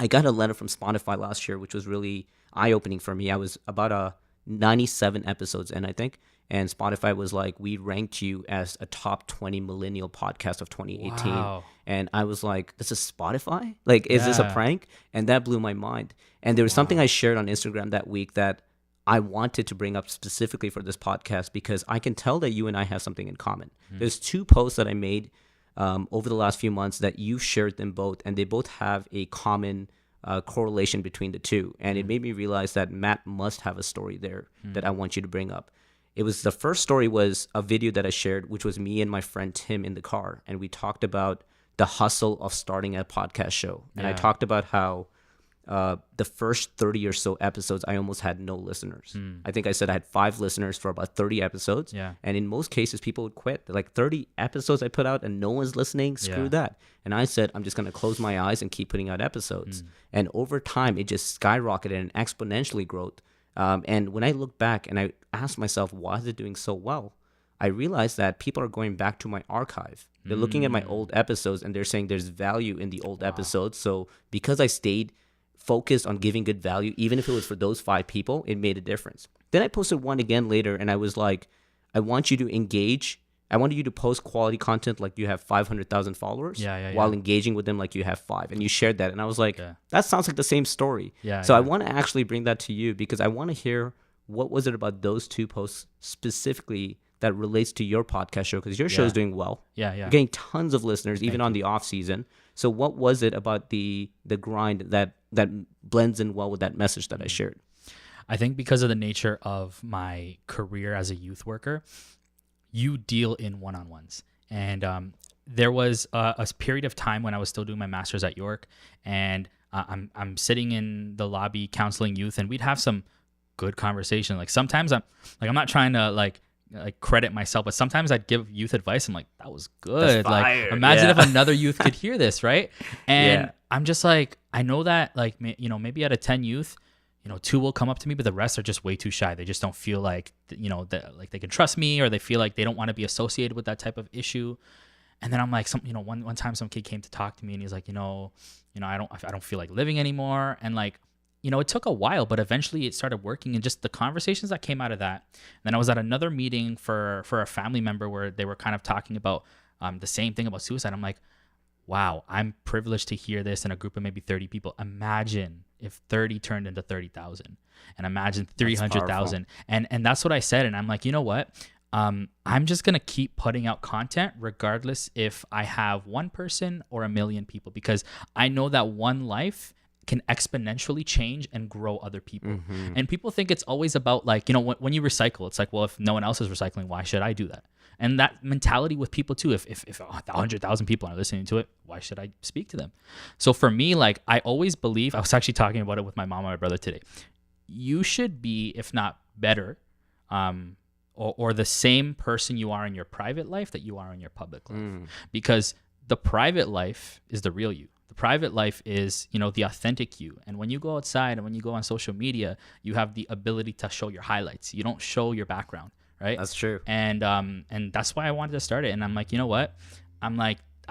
Speaker 2: I got a letter from Spotify last year, which was really eye-opening for me. I was about 97 episodes in, I think. And Spotify was like, we ranked you as a top 20 millennial podcast of 2018.
Speaker 1: Wow.
Speaker 2: And I was like, this is Spotify? Like, is this a prank? And that blew my mind. And there was something I shared on Instagram that week that I wanted to bring up specifically for this podcast because I can tell that you and I have something in common. There's 2 posts that I made over the last few months that you've shared them both, and they both have a common correlation between the two. And it made me realize that Matt must have a story there that I want you to bring up. It was the first story was a video that I shared, which was me and my friend Tim in the car. And we talked about the hustle of starting a podcast show. And I talked about how the first 30 or so episodes, I almost had no listeners. I think I said I had 5 listeners for about 30 episodes.
Speaker 1: Yeah.
Speaker 2: And in most cases, people would quit. They're like, 30 episodes I put out and no one's listening. Screw that. And I said, I'm just going to close my eyes and keep putting out episodes. And over time, it just skyrocketed and exponentially growth. And when I look back and I asked myself, why is it doing so well? I realized that people are going back to my archive. They're looking at my old episodes and they're saying there's value in the old episodes. So because I stayed focused on giving good value, even if it was for those 5 people, it made a difference. Then I posted one again later and I was like, I want you to engage. I wanted you to post quality content like you have 500,000 followers while engaging with them like you have 5. And you shared that. And I was like, that sounds like the same story. So I want to actually bring that to you because I want to hear what was it about those 2 posts specifically that relates to your podcast show, because your show is doing well. You're getting tons of listeners, even on the off season. So what was it about the grind that blends in well with that message that I shared?
Speaker 1: I think because of the nature of my career as a youth worker, you deal in one-on-ones. And there was a period of time when I was still doing my master's at York, and I'm sitting in the lobby counseling youth, and we'd have some good conversation. Like sometimes I'm not trying to like credit myself, but sometimes I'd give youth advice. I'm like, that was good. Like imagine if another youth could hear this, right? And I'm just like, I know that like, maybe out of 10 youth, 2 will come up to me, but the rest are just way too shy. They just don't feel like, that like they can trust me, or they feel like they don't want to be associated with that type of issue. And then I'm like, one time some kid came to talk to me and he's like, I don't feel like living anymore. And like, it took a while, but eventually it started working, and just the conversations that came out of that. And then I was at another meeting for a family member where they were kind of talking about the same thing about suicide. I'm like, wow, I'm privileged to hear this in a group of maybe 30 people. Imagine if 30 turned into 30,000, and imagine 300,000. And that's what I said. And I'm like, you know what? I'm just going to keep putting out content regardless if I have 1 person or 1 million people, because I know that one life can exponentially change and grow other people. And people think it's always about like, when you recycle, it's like, well, if no one else is recycling, why should I do that? And that mentality with people too, if 100,000 people are listening to it, why should I speak to them? So for me, like, I always believe, I was actually talking about it with my mom and my brother today. You should be, if not better, or the same person you are in your private life that you are in your public life. Because the private life is the real you. The private life is, the authentic you. And when you go outside and when you go on social media, you have the ability to show your highlights. You don't show your background, right?
Speaker 2: That's true.
Speaker 1: And that's why I wanted to start it. And I'm like, you know what?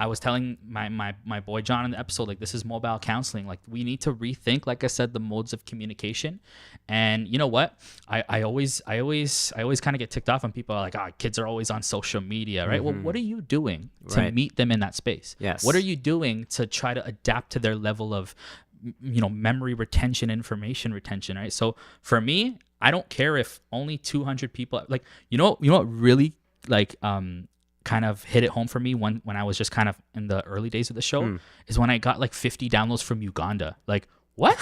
Speaker 1: I was telling my boy John in the episode, like, this is mobile counseling. Like, we need to rethink, like I said, the modes of communication. And you know what? I always kind of get ticked off when people are like, kids are always on social media, right? Well, what are you doing to meet them in that space?
Speaker 2: Yes.
Speaker 1: What are you doing to try to adapt to their level of, memory retention, information retention, right? So for me, I don't care if only 200 people, like, what really like, kind of hit it home for me when I was just kind of in the early days of the show is when I got like 50 downloads from Uganda. Like, what?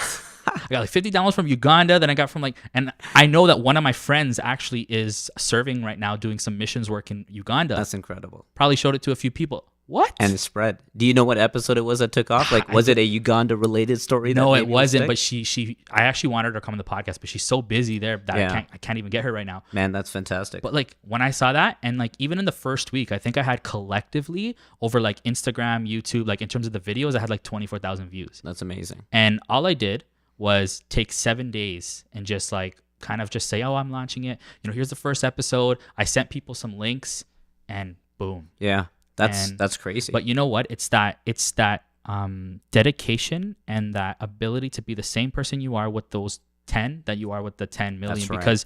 Speaker 1: I got like 50 downloads from Uganda. Then I got from like, and I know that one of my friends actually is serving right now doing some missions work in Uganda.
Speaker 2: That's incredible.
Speaker 1: Probably showed it to a few people. What?
Speaker 2: And it spread. Do you know what episode it was that took off? Like, was it a Uganda related story?
Speaker 1: No, it wasn't. But I actually wanted her to come on the podcast, but she's so busy there that I can't even get her right now.
Speaker 2: Man, that's fantastic.
Speaker 1: But like when I saw that, and like even in the first week, I think I had collectively over like Instagram, YouTube, like in terms of the videos, I had like 24,000 views.
Speaker 2: That's amazing.
Speaker 1: And all I did was take 7 days and just like kind of just say, oh, I'm launching it. Here's the first episode. I sent people some links, and boom.
Speaker 2: Yeah. That's crazy.
Speaker 1: But you know what? It's that dedication and that ability to be the same person you are with those 10 that you are with the 10 million.
Speaker 2: That's right.
Speaker 1: Because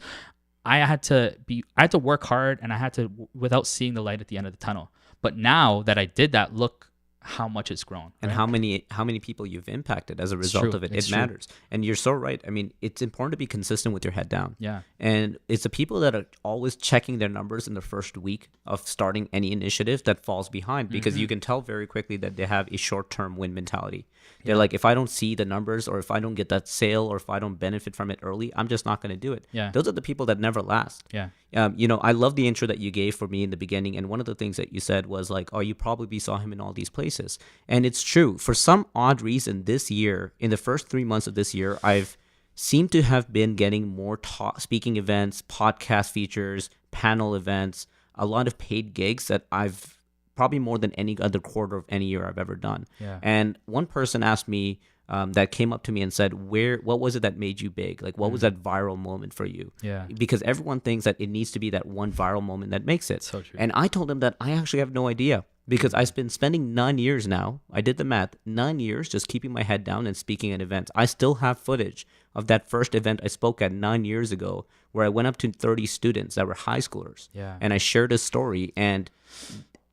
Speaker 1: I had to work hard, and I had to, without seeing the light at the end of the tunnel. But now that I did that, look how much it's grown.
Speaker 2: And
Speaker 1: Right?
Speaker 2: how many people you've impacted as a result
Speaker 1: true.
Speaker 2: of it.
Speaker 1: It's
Speaker 2: It
Speaker 1: true.
Speaker 2: matters. And you're so right. I mean, it's important to be consistent with your head down.
Speaker 1: Yeah.
Speaker 2: And it's the people that are always checking their numbers in the first week of starting any initiative that falls behind, because you can tell very quickly that they have a short-term win mentality. They're like, if I don't see the numbers, or if I don't get that sale, or if I don't benefit from it early, I'm just not going to do it.
Speaker 1: Yeah.
Speaker 2: Those are the people that never last.
Speaker 1: Yeah.
Speaker 2: You know, I love the intro that you gave for me in the beginning. And one of the things that you said was like, oh, you probably saw him in all these places. And it's true. For some odd reason, this year, in the first 3 months of this year, I've seemed to have been getting more speaking events, podcast features, panel events, a lot of paid gigs that I've probably more than any other quarter of any year I've ever done.
Speaker 1: Yeah.
Speaker 2: And one person asked me, that came up to me and said, what was it that made you big? Like, what was that viral moment for you?
Speaker 1: Yeah.
Speaker 2: Because everyone thinks that it needs to be that one viral moment that makes it.
Speaker 1: So true.
Speaker 2: And I told him that I actually have no idea, because I've been spending 9 years now. I did the math, 9 years just keeping my head down and speaking at events. I still have footage of that first event I spoke at 9 years ago, where I went up to 30 students that were high schoolers.
Speaker 1: Yeah.
Speaker 2: And I shared a story. And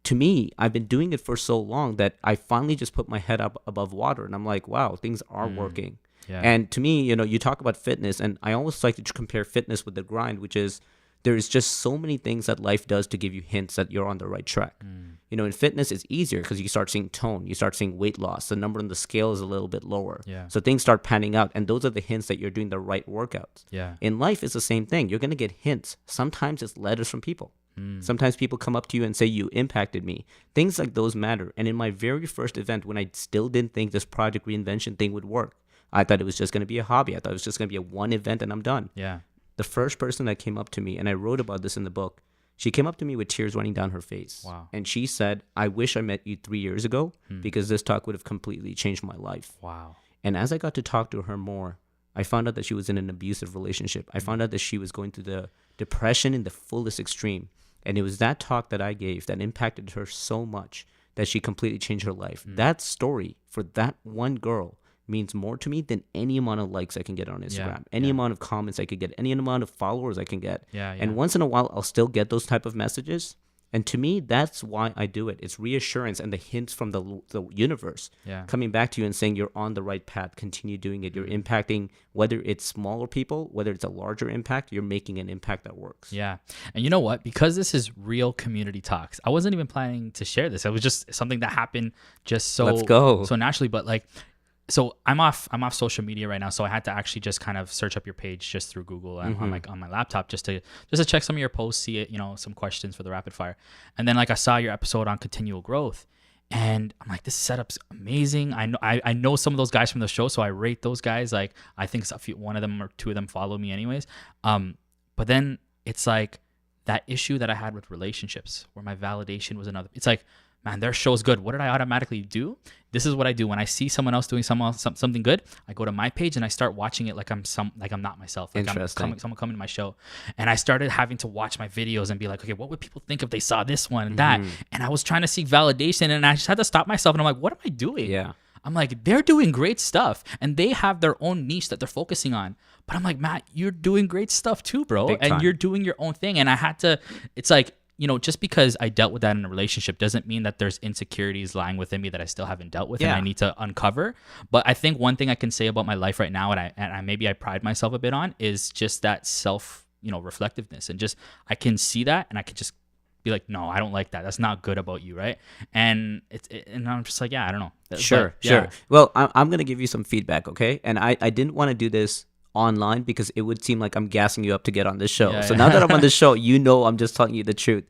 Speaker 2: to me, I've been doing it for so long that I finally just put my head up above water, and I'm like, wow, things are working.
Speaker 1: Yeah.
Speaker 2: And to me, you know, you talk about fitness, and I always like to compare fitness with the grind, which is there's just so many things that life does to give you hints that you're on the right track. You know, in fitness, it's easier because you start seeing tone, you start seeing weight loss, the number on the scale is a little bit lower.
Speaker 1: Yeah.
Speaker 2: So things start panning out, and those are the hints that you're doing the right workouts.
Speaker 1: Yeah.
Speaker 2: In life, it's the same thing. You're going to get hints. Sometimes it's letters from people. Sometimes people come up to you and say, you impacted me. Things like those matter. And in my very first event, when I still didn't think this project reinvention thing would work, I thought it was just going to be a hobby. I thought it was just going to be a one event and I'm done.
Speaker 1: Yeah.
Speaker 2: The first person that came up to me, and I wrote about this in the book, she came up to me with tears running down her face.
Speaker 1: Wow.
Speaker 2: And she said, I wish I met you 3 years ago, because this talk would have completely changed my life.
Speaker 1: Wow.
Speaker 2: And as I got to talk to her more, I found out that she was in an abusive relationship. I found out that she was going through the depression in the fullest extreme. And it was that talk that I gave that impacted her so much that she completely changed her life. That story for that one girl means more to me than any amount of likes I can get on Instagram, any amount of comments I could get, any amount of followers I can get.
Speaker 1: Yeah.
Speaker 2: And once in a while, I'll still get those type of messages. And to me, that's why I do it. It's reassurance and the hints from the universe coming back to you and saying you're on the right path. Continue doing it. You're impacting, whether it's smaller people, whether it's a larger impact, you're making an impact that works.
Speaker 1: Yeah. And you know what? Because this is real community talks, I wasn't even planning to share this. It was just something that happened just so,
Speaker 2: Let's go.
Speaker 1: so naturally. But like, so I'm off social media right now, so I had to actually just kind of search up your page just through Google on my laptop just to check some of your posts, see it, you know, some questions for the rapid fire. And then like I saw your episode on continual growth, and I'm like, this setup's amazing. I know some of those guys from the show, so I rate those guys. Like I think one of them or two of them follow me anyways. But then it's like that issue that I had with relationships where my validation was another. It's like, man, their show's good. What did I automatically do? This is what I do when I see someone else doing something good. I go to my page and I start watching it like I'm not myself. Like
Speaker 2: Interesting.
Speaker 1: someone coming to my show, and I started having to watch my videos and be like, okay, what would people think if they saw this one and that? And I was trying to seek validation, and I just had to stop myself. And I'm like, what am I doing?
Speaker 2: Yeah.
Speaker 1: I'm like, they're doing great stuff, and they have their own niche that they're focusing on. But I'm like, Matt, you're doing great stuff too, bro,
Speaker 2: Big
Speaker 1: and
Speaker 2: time.
Speaker 1: you're doing your own thing. And I had to. It's like, you know, just because I dealt with that in a relationship doesn't mean that there's insecurities lying within me that I still haven't dealt with and I need to uncover. But I think one thing I can say about my life right now, and I maybe I pride myself a bit on, is just that self, you know, reflectiveness, and just I can see that and I can just be like, no, I don't like that. That's not good about you, right? And and I'm just like, yeah, I don't know.
Speaker 2: Sure. Well, I'm gonna give you some feedback, okay? And I didn't want to do this online because it would seem like I'm gassing you up to get on this show. Now that I'm on this show, you know I'm just telling you the truth.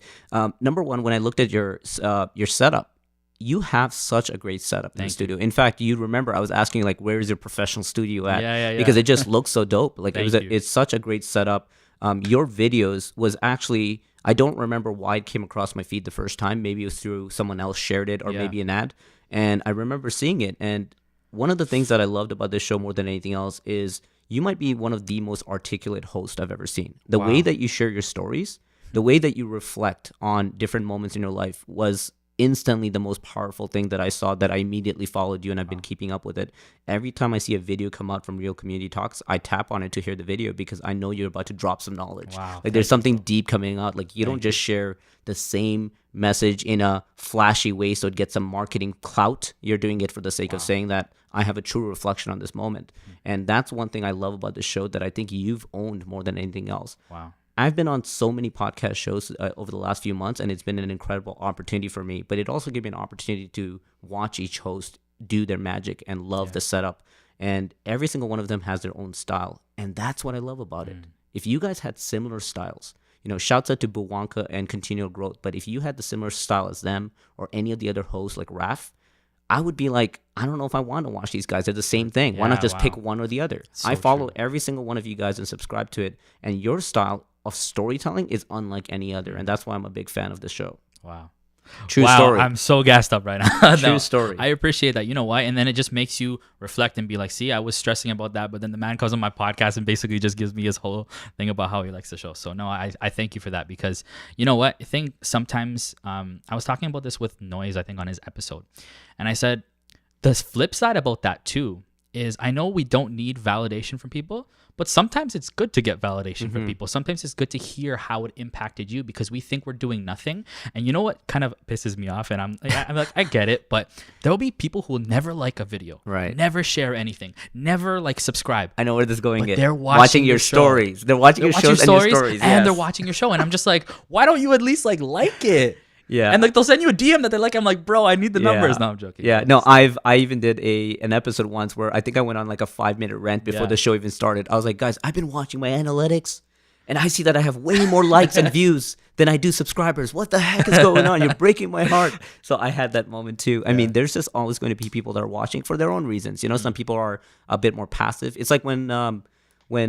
Speaker 2: Number one, when I looked at your setup, you have such a great setup in the studio. In fact, you remember I was asking like, where is your professional studio at? Because it just looks so dope. Like it's such a great setup. Your videos was actually, I don't remember why it came across my feed the first time. Maybe it was through someone else shared it or maybe an ad. And I remember seeing it. And one of the things that I loved about this show more than anything else is you might be one of the most articulate hosts I've ever seen. The way that you share your stories, the way that you reflect on different moments in your life was instantly the most powerful thing that I saw, that I immediately followed you, and I've been keeping up with it. Every time I see a video come out from Real Community Talks, I tap on it to hear the video because I know you're about to drop some knowledge.
Speaker 1: Wow.
Speaker 2: Like there's something deep coming out. Like you don't just share the same message in a flashy way so it gets some marketing clout. You're doing it for the sake of saying that I have a true reflection on this moment. And that's one thing I love about the show that I think you've owned more than anything else.
Speaker 1: Wow.
Speaker 2: I've been on so many podcast shows over the last few months, and it's been an incredible opportunity for me. But it also gave me an opportunity to watch each host do their magic and love the setup. And every single one of them has their own style. And that's what I love about it. If you guys had similar styles, you know, shouts out to Buwanka and Continual Growth. But if you had the similar style as them or any of the other hosts like Raf, I would be like, I don't know if I want to watch these guys. They're the same thing. Why not just pick one or the other?
Speaker 1: So
Speaker 2: I follow every single one of you guys and subscribe to it. And your style of storytelling is unlike any other. And that's why I'm a big fan of the show.
Speaker 1: Wow.
Speaker 2: True story.
Speaker 1: I'm so gassed up right now.
Speaker 2: True story.
Speaker 1: I appreciate that. You know why? And then it just makes you reflect and be like, see, I was stressing about that, but then the man comes on my podcast and basically just gives me his whole thing about how he likes the show. So no, I thank you for that, because you know what? I think sometimes I was talking about this with Noise, I think, on his episode. And I said, the flip side about that too is I know we don't need validation from people, but sometimes it's good to get validation from people. Sometimes it's good to hear how it impacted you, because we think we're doing nothing. And you know what kind of pisses me off? And I'm like, I get it, but there'll be people who will never like a video,
Speaker 2: right?
Speaker 1: Never share anything, never like subscribe.
Speaker 2: I know where this is going.
Speaker 1: They're watching
Speaker 2: your stories. They're watching your shows and your stories,
Speaker 1: and they're watching your show. And I'm just like, why don't you at least like it?
Speaker 2: Yeah.
Speaker 1: And like they'll send you a DM that they like. I'm like, bro, I need the numbers. No, I'm joking.
Speaker 2: Yeah. No, I even did an episode once where I think I went on like a 5-minute rant before the show even started. I was like, guys, I've been watching my analytics and I see that I have way more likes and views than I do subscribers. What the heck is going on? You're breaking my heart. So I had that moment too. I mean, there's just always going to be people that are watching for their own reasons. You know, some people are a bit more passive. It's like when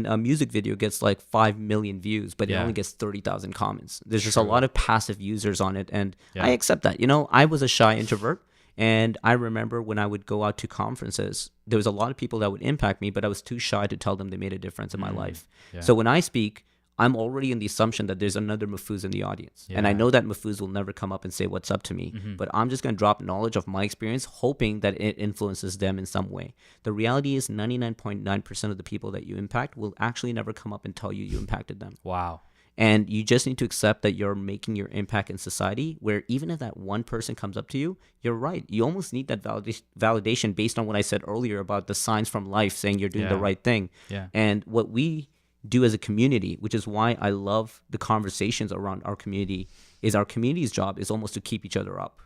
Speaker 2: a music video gets like 5 million views, but it only gets 30,000 comments. There's just a lot of passive users on it. And I accept that. You know, I was a shy introvert. And I remember when I would go out to conferences, there was a lot of people that would impact me, but I was too shy to tell them they made a difference in my life. Yeah. So when I speak, I'm already in the assumption that there's another Mahfuz in the audience. Yeah. And I know that Mahfuz will never come up and say what's up to me, but I'm just going to drop knowledge of my experience, hoping that it influences them in some way. The reality is 99.9% of the people that you impact will actually never come up and tell you impacted them.
Speaker 1: Wow.
Speaker 2: And you just need to accept that you're making your impact in society, where even if that one person comes up to you, you're right. You almost need that validation based on what I said earlier about the signs from life saying you're doing the right thing. Yeah. And what we do as a community, which is why I love the conversations around our community, is our community's job is almost to keep each other up,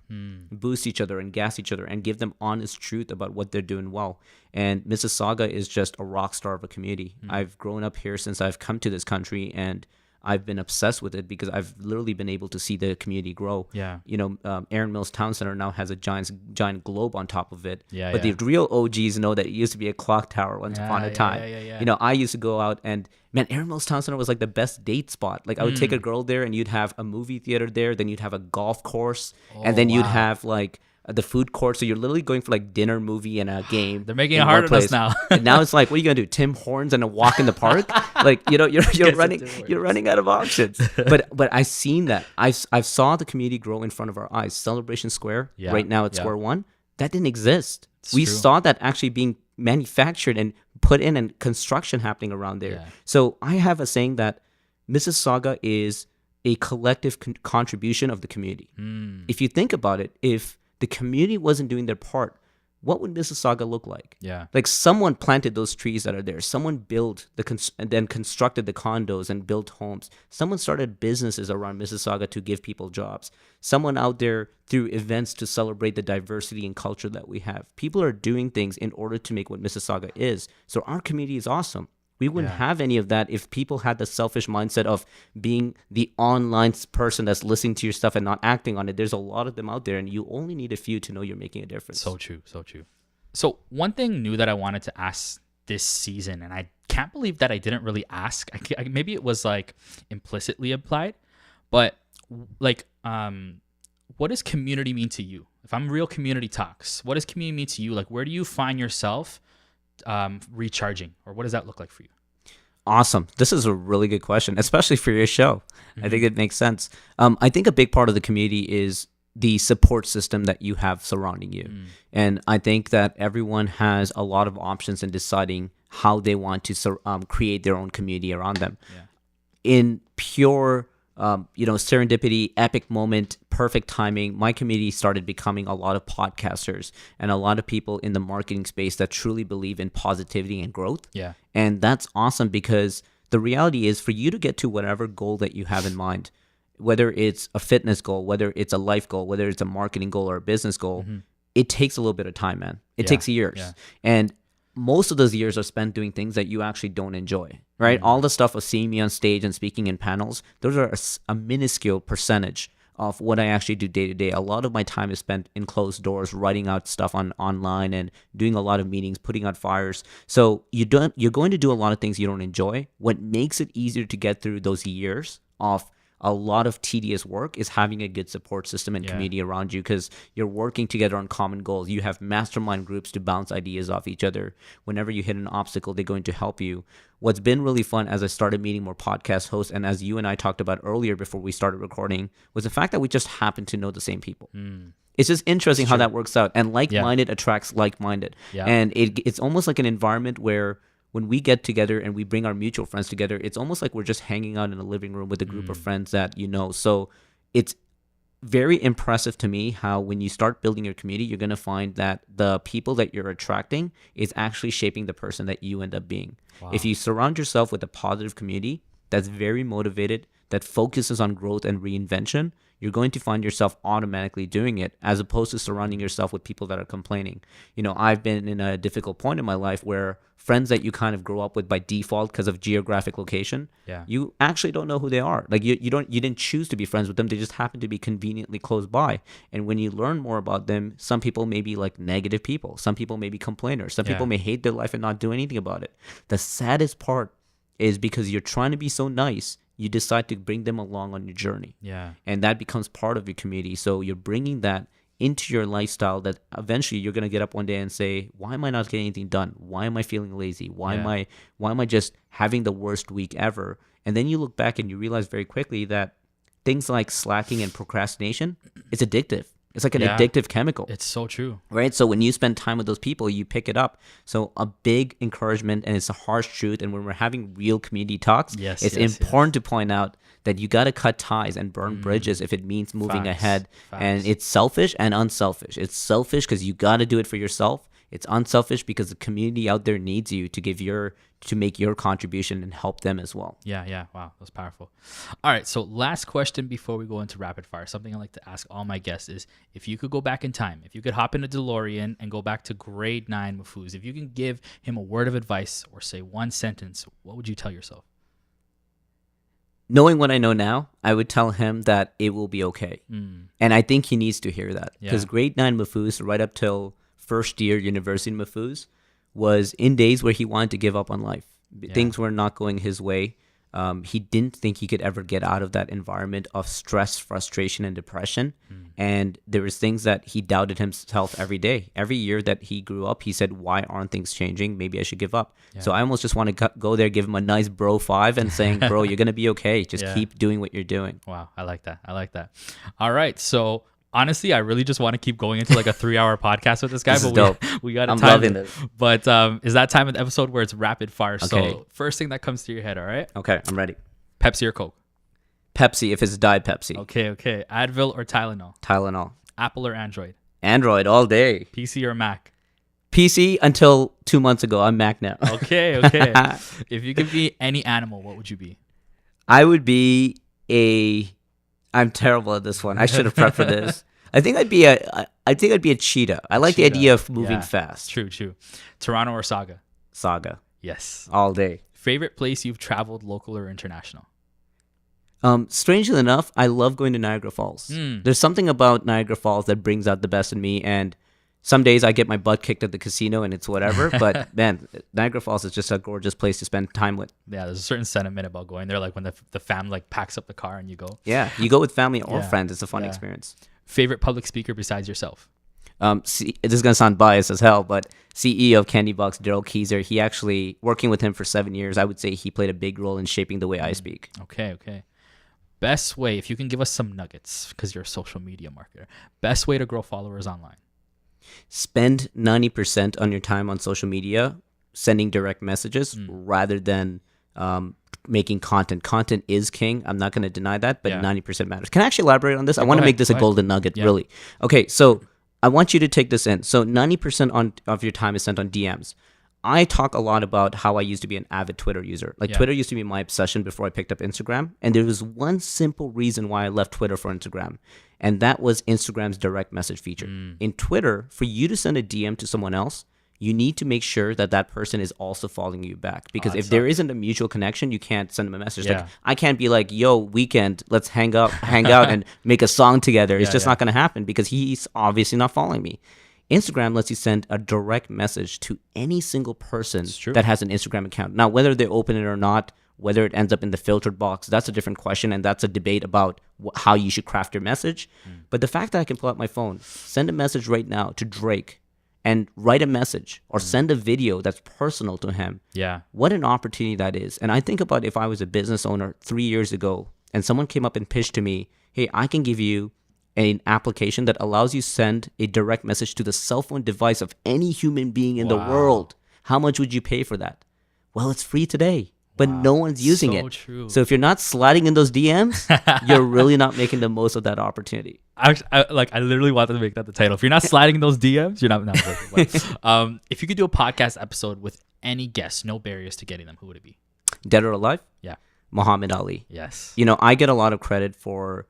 Speaker 2: boost each other and gas each other and give them honest truth about what they're doing well. And Mississauga is just a rock star of a community. I've grown up here since I've come to this country, and I've been obsessed with it because I've literally been able to see the community grow. Yeah. You know, Aaron Mills Town Center now has a giant globe on top of it. Yeah. But the real OGs know that it used to be a clock tower once upon a time. Yeah. You know, I used to go out and, man, Aaron Mills Town Center was like the best date spot. Like I would take a girl there and you'd have a movie theater there, then you'd have a golf course, and then you'd have like the food court. So you're literally going for like dinner, movie, and a game.
Speaker 1: They're making it hard on us now.
Speaker 2: And now it's like, what are you gonna do? Tim Hortons and a walk in the park? Like, you know, you're running out of options. But I've seen that. I've saw the community grow in front of our eyes. Celebration Square right now at Square One, that didn't exist. We saw that actually being manufactured and put in, and construction happening around there. Yeah. So I have a saying that Mississauga is a collective contribution of the community. If you think about it, if the community wasn't doing their part, what would Mississauga look like? Yeah, like someone planted those trees that are there. Someone built and then constructed the condos and built homes. Someone started businesses around Mississauga to give people jobs. Someone out there threw events to celebrate the diversity and culture that we have. People are doing things in order to make what Mississauga is. So our community is awesome. We wouldn't have any of that if people had the selfish mindset of being the online person that's listening to your stuff and not acting on it. There's a lot of them out there, and you only need a few to know you're making a difference.
Speaker 1: So true. So one thing new that I wanted to ask this season, and I can't believe that I didn't really ask. Maybe it was like implicitly applied, but like, what does community mean to you? If I'm Real Community Talks, what does community mean to you? Like, where do you find yourself recharging, or what does that look like for you?
Speaker 2: Awesome. This is a really good question, especially for your show. I think it makes sense. I think a big part of the community is the support system that you have surrounding you. And I think that everyone has a lot of options in deciding how they want to create their own community around them. In pure serendipity, epic moment, perfect timing, my community started becoming a lot of podcasters and a lot of people in the marketing space that truly believe in positivity and growth. And that's awesome, because the reality is, for you to get to whatever goal that you have in mind, whether it's a fitness goal, whether it's a life goal, whether it's a marketing goal or a business goal, it takes a little bit of time, man. It takes years. And most of those years are spent doing things that you actually don't enjoy, right? All the stuff of seeing me on stage and speaking in panels, those are a minuscule percentage of what I actually do day to day. A lot of my time is spent in closed doors, writing out stuff online and doing a lot of meetings, putting out fires. So you're going to do a lot of things you don't enjoy. What makes it easier to get through those years of a lot of tedious work is having a good support system and community around you, because you're working together on common goals. You have mastermind groups to bounce ideas off each other. Whenever you hit an obstacle, they're going to help you. What's been really fun as I started meeting more podcast hosts, and as you and I talked about earlier before we started recording, was the fact that we just happen to know the same people. It's just interesting how that works out. And like-minded attracts like-minded. And it's almost like an environment where when we get together and we bring our mutual friends together, it's almost like we're just hanging out in a living room with a group of friends that you know. So it's very impressive to me how when you start building your community, you're going to find that the people that you're attracting is actually shaping the person that you end up being. If you surround yourself with a positive community that's very motivated, that focuses on growth and reinvention, you're going to find yourself automatically doing it, as opposed to surrounding yourself with people that are complaining. I've been in a difficult point in my life where friends that you kind of grow up with by default because of geographic location, you actually don't know who they are. Like you didn't choose to be friends with them. They just happen to be conveniently close by. And when you learn more about them, some people may be like negative people. Some people may be complainers. Some people may hate their life and not do anything about it. The saddest part is because you're trying to be so nice, you decide to bring them along on your journey. And that becomes part of your community. So you're bringing that into your lifestyle, that eventually you're going to get up one day and say, why am I not getting anything done? Why am I feeling lazy? Why am I just having the worst week ever? And then you look back and you realize very quickly that things like slacking and procrastination, it's addictive. It's like an addictive chemical.
Speaker 1: It's so true.
Speaker 2: Right? So when you spend time with those people, you pick it up. So a big encouragement, and it's a harsh truth. And when we're having real community talks, it's important to point out that you got to cut ties and burn bridges if it means moving ahead. And it's selfish and unselfish. It's selfish because you got to do it for yourself. It's unselfish because the community out there needs you to make your contribution and help them as well.
Speaker 1: Yeah. Wow, that was powerful. All right, so last question before we go into rapid fire. Something I like to ask all my guests is, if you could go back in time, if you could hop in a DeLorean and go back to grade 9 Mahfuz, if you can give him a word of advice or say one sentence, what would you tell yourself?
Speaker 2: Knowing what I know now, I would tell him that it will be okay. And I think he needs to hear that, because grade 9 Mahfuz, right up till first year university Mahfuz, was in days where he wanted to give up on life. Things were not going his way. He didn't think he could ever get out of that environment of stress, frustration, and depression. And there was things that he doubted himself every day. Every year that he grew up, he said, why aren't things changing? Maybe I should give up. So I almost just want to go there, give him a nice bro 5 and saying, bro, you're going to be okay. Just keep doing what you're doing.
Speaker 1: Wow, I like that. All right, so honestly, I really just want to keep going into like a 3-hour podcast with this guy.
Speaker 2: This is dope.
Speaker 1: We got
Speaker 2: I'm loving this.
Speaker 1: But is that time of the episode where it's rapid fire. Okay. So first thing that comes to your head, all right?
Speaker 2: Okay, I'm ready.
Speaker 1: Pepsi or Coke?
Speaker 2: Pepsi, if it's Diet Pepsi.
Speaker 1: Okay. Advil or Tylenol?
Speaker 2: Tylenol.
Speaker 1: Apple or Android?
Speaker 2: Android all day.
Speaker 1: PC or Mac?
Speaker 2: PC until 2 months ago. I'm Mac now.
Speaker 1: Okay. If you could be any animal, what would you be?
Speaker 2: I would be I'm terrible at this one. I should have prepped for this. I think I'd be a cheetah. I like the idea of moving fast.
Speaker 1: True. Toronto or Saga?
Speaker 2: Saga.
Speaker 1: Yes.
Speaker 2: All day.
Speaker 1: Favorite place you've traveled, local or international?
Speaker 2: Strangely enough, I love going to Niagara Falls. There's something about Niagara Falls that brings out the best in me, and some days I get my butt kicked at the casino and it's whatever, but man, Niagara Falls is just a gorgeous place to spend time with.
Speaker 1: Yeah, there's a certain sentiment about going there, like when the fam like packs up the car and you go.
Speaker 2: Yeah, you go with family or friends. It's a fun experience.
Speaker 1: Favorite public speaker besides yourself?
Speaker 2: This is going to sound biased as hell, but CEO of Candy Box, Daryl Keyser, he actually, working with him for 7 years, I would say he played a big role in shaping the way I speak.
Speaker 1: Okay. Best way, if you can give us some nuggets, because you're a social media marketer, best way to grow followers online.
Speaker 2: Spend 90% on your time on social media sending direct messages rather than making content. Content is king. I'm not going to deny that, but 90% matters. Can I actually elaborate on this? I want to make this a golden nugget, really. Okay, so I want you to take this in. So 90% of your time is spent on DMs. I talk a lot about how I used to be an avid Twitter user. Like Twitter used to be my obsession before I picked up Instagram. And there was one simple reason why I left Twitter for Instagram. And that was Instagram's direct message feature. In Twitter, for you to send a DM to someone else, you need to make sure that that person is also following you back. Because if there isn't a mutual connection, you can't send them a message. Like, I can't be like, yo, weekend, let's hang out and make a song together. It's just not going to happen because he's obviously not following me. Instagram lets you send a direct message to any single person that has an Instagram account. Now, whether they open it or not, whether it ends up in the filtered box, that's a different question, and that's a debate about how you should craft your message. But the fact that I can pull out my phone, send a message right now to Drake, and write a message or send a video that's personal to him. What an opportunity that is. And I think about if I was a business owner 3 years ago and someone came up and pitched to me, hey, I can give you an application that allows you send a direct message to the cell phone device of any human being in the world. How much would you pay for that? Well, it's free today, but no one's using it.
Speaker 1: True.
Speaker 2: So if you're not sliding in those DMs, you're really not making the most of that opportunity.
Speaker 1: I literally wanted to make that the title. If you're not sliding in those DMs, you're not working. If you could do a podcast episode with any guest, no barriers to getting them, who would it be?
Speaker 2: Dead or alive?
Speaker 1: Yeah.
Speaker 2: Muhammad Ali.
Speaker 1: Yes.
Speaker 2: You know, I get a lot of credit for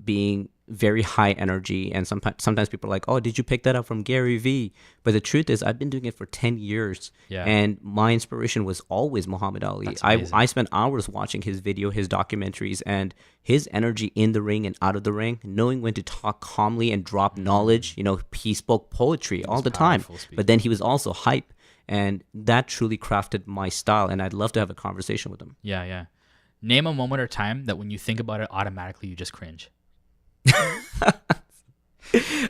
Speaker 2: being very high energy, and sometimes people are like, oh, did you pick that up from Gary Vee? But the truth is, I've been doing it for 10 years, and my inspiration was always Muhammad Ali. I spent hours watching his video, his documentaries, and his energy in the ring and out of the ring, knowing when to talk calmly and drop knowledge. You know, he spoke poetry all the time, but then he was also hype, and that truly crafted my style, and I'd love to have a conversation with him.
Speaker 1: Yeah. Name a moment or time that when you think about it, automatically you just cringe.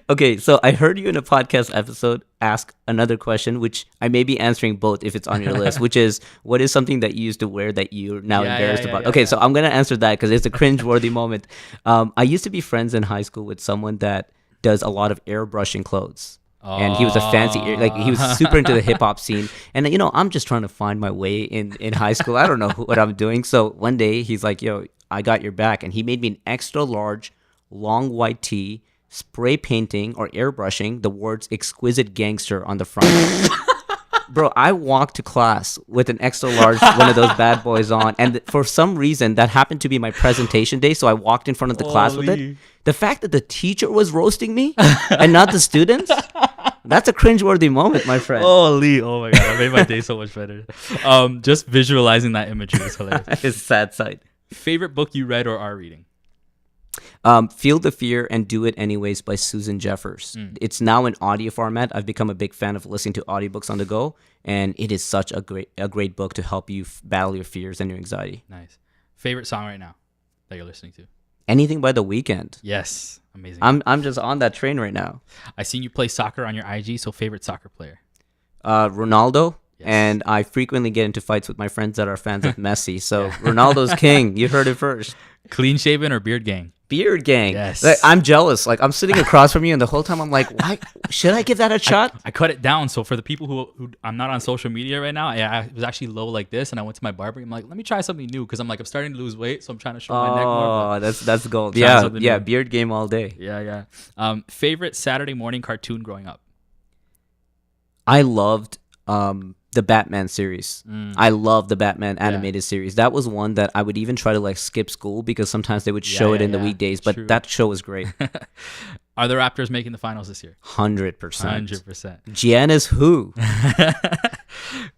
Speaker 2: Okay, so I heard you in a podcast episode ask another question, which I may be answering both if it's on your list, which is, what is something that you used to wear that you're now embarrassed about? Okay, so I'm going to answer that because it's a cringe-worthy moment. I used to be friends in high school with someone that does a lot of airbrushing clothes. And he was a fancy, like he was super into the hip hop scene. And, you know, I'm just trying to find my way in high school. I don't know what I'm doing. So one day he's like, yo, I got your back. And he made me an extra large, long white tee, spray painting or airbrushing the words exquisite gangster on the front. Bro, I walked to class with an extra large one of those bad boys on. And for some reason, that happened to be my presentation day. So I walked in front of the class with it. The fact that the teacher was roasting me and not the students, that's a cringeworthy moment, my friend.
Speaker 1: Holy, oh my God, that made my day so much better. Just visualizing that imagery is hilarious.
Speaker 2: It's a sad sight.
Speaker 1: Favorite book you read or are reading?
Speaker 2: Feel the Fear and Do It Anyways by Susan Jeffers. It's now in audio format. I've become a big fan of listening to audiobooks on the go, and it is such a great book to help you battle your fears and your anxiety.
Speaker 1: Nice. Favorite song right now that you're listening to?
Speaker 2: Anything by The Weeknd.
Speaker 1: Yes, amazing.
Speaker 2: I'm just on that train right now.
Speaker 1: I seen you play soccer on your IG, so favorite soccer player?
Speaker 2: Ronaldo. Yes. And I frequently get into fights with my friends that are fans of Messi. So Ronaldo's king. You heard it first.
Speaker 1: Clean shaven or beard gang?
Speaker 2: Beard gang.
Speaker 1: Yes.
Speaker 2: Like, I'm jealous. Like, I'm sitting across from you, and the whole time I'm like, why should I give that a shot?
Speaker 1: I cut it down. So for the people who I'm not on social media right now, I was actually low like this, and I went to my barber. I'm like, let me try something new because I'm starting to lose weight, so I'm trying to show my neck more.
Speaker 2: Oh, that's gold. Yeah, beard game all day.
Speaker 1: Yeah. Favorite Saturday morning cartoon growing up?
Speaker 2: I loved the Batman series. I love the Batman animated series. That was one that I would even try to skip school because sometimes they would show it in the weekdays, but that show was great.
Speaker 1: Are the Raptors making the finals this year?
Speaker 2: 100%.
Speaker 1: 100%.
Speaker 2: Giannis who?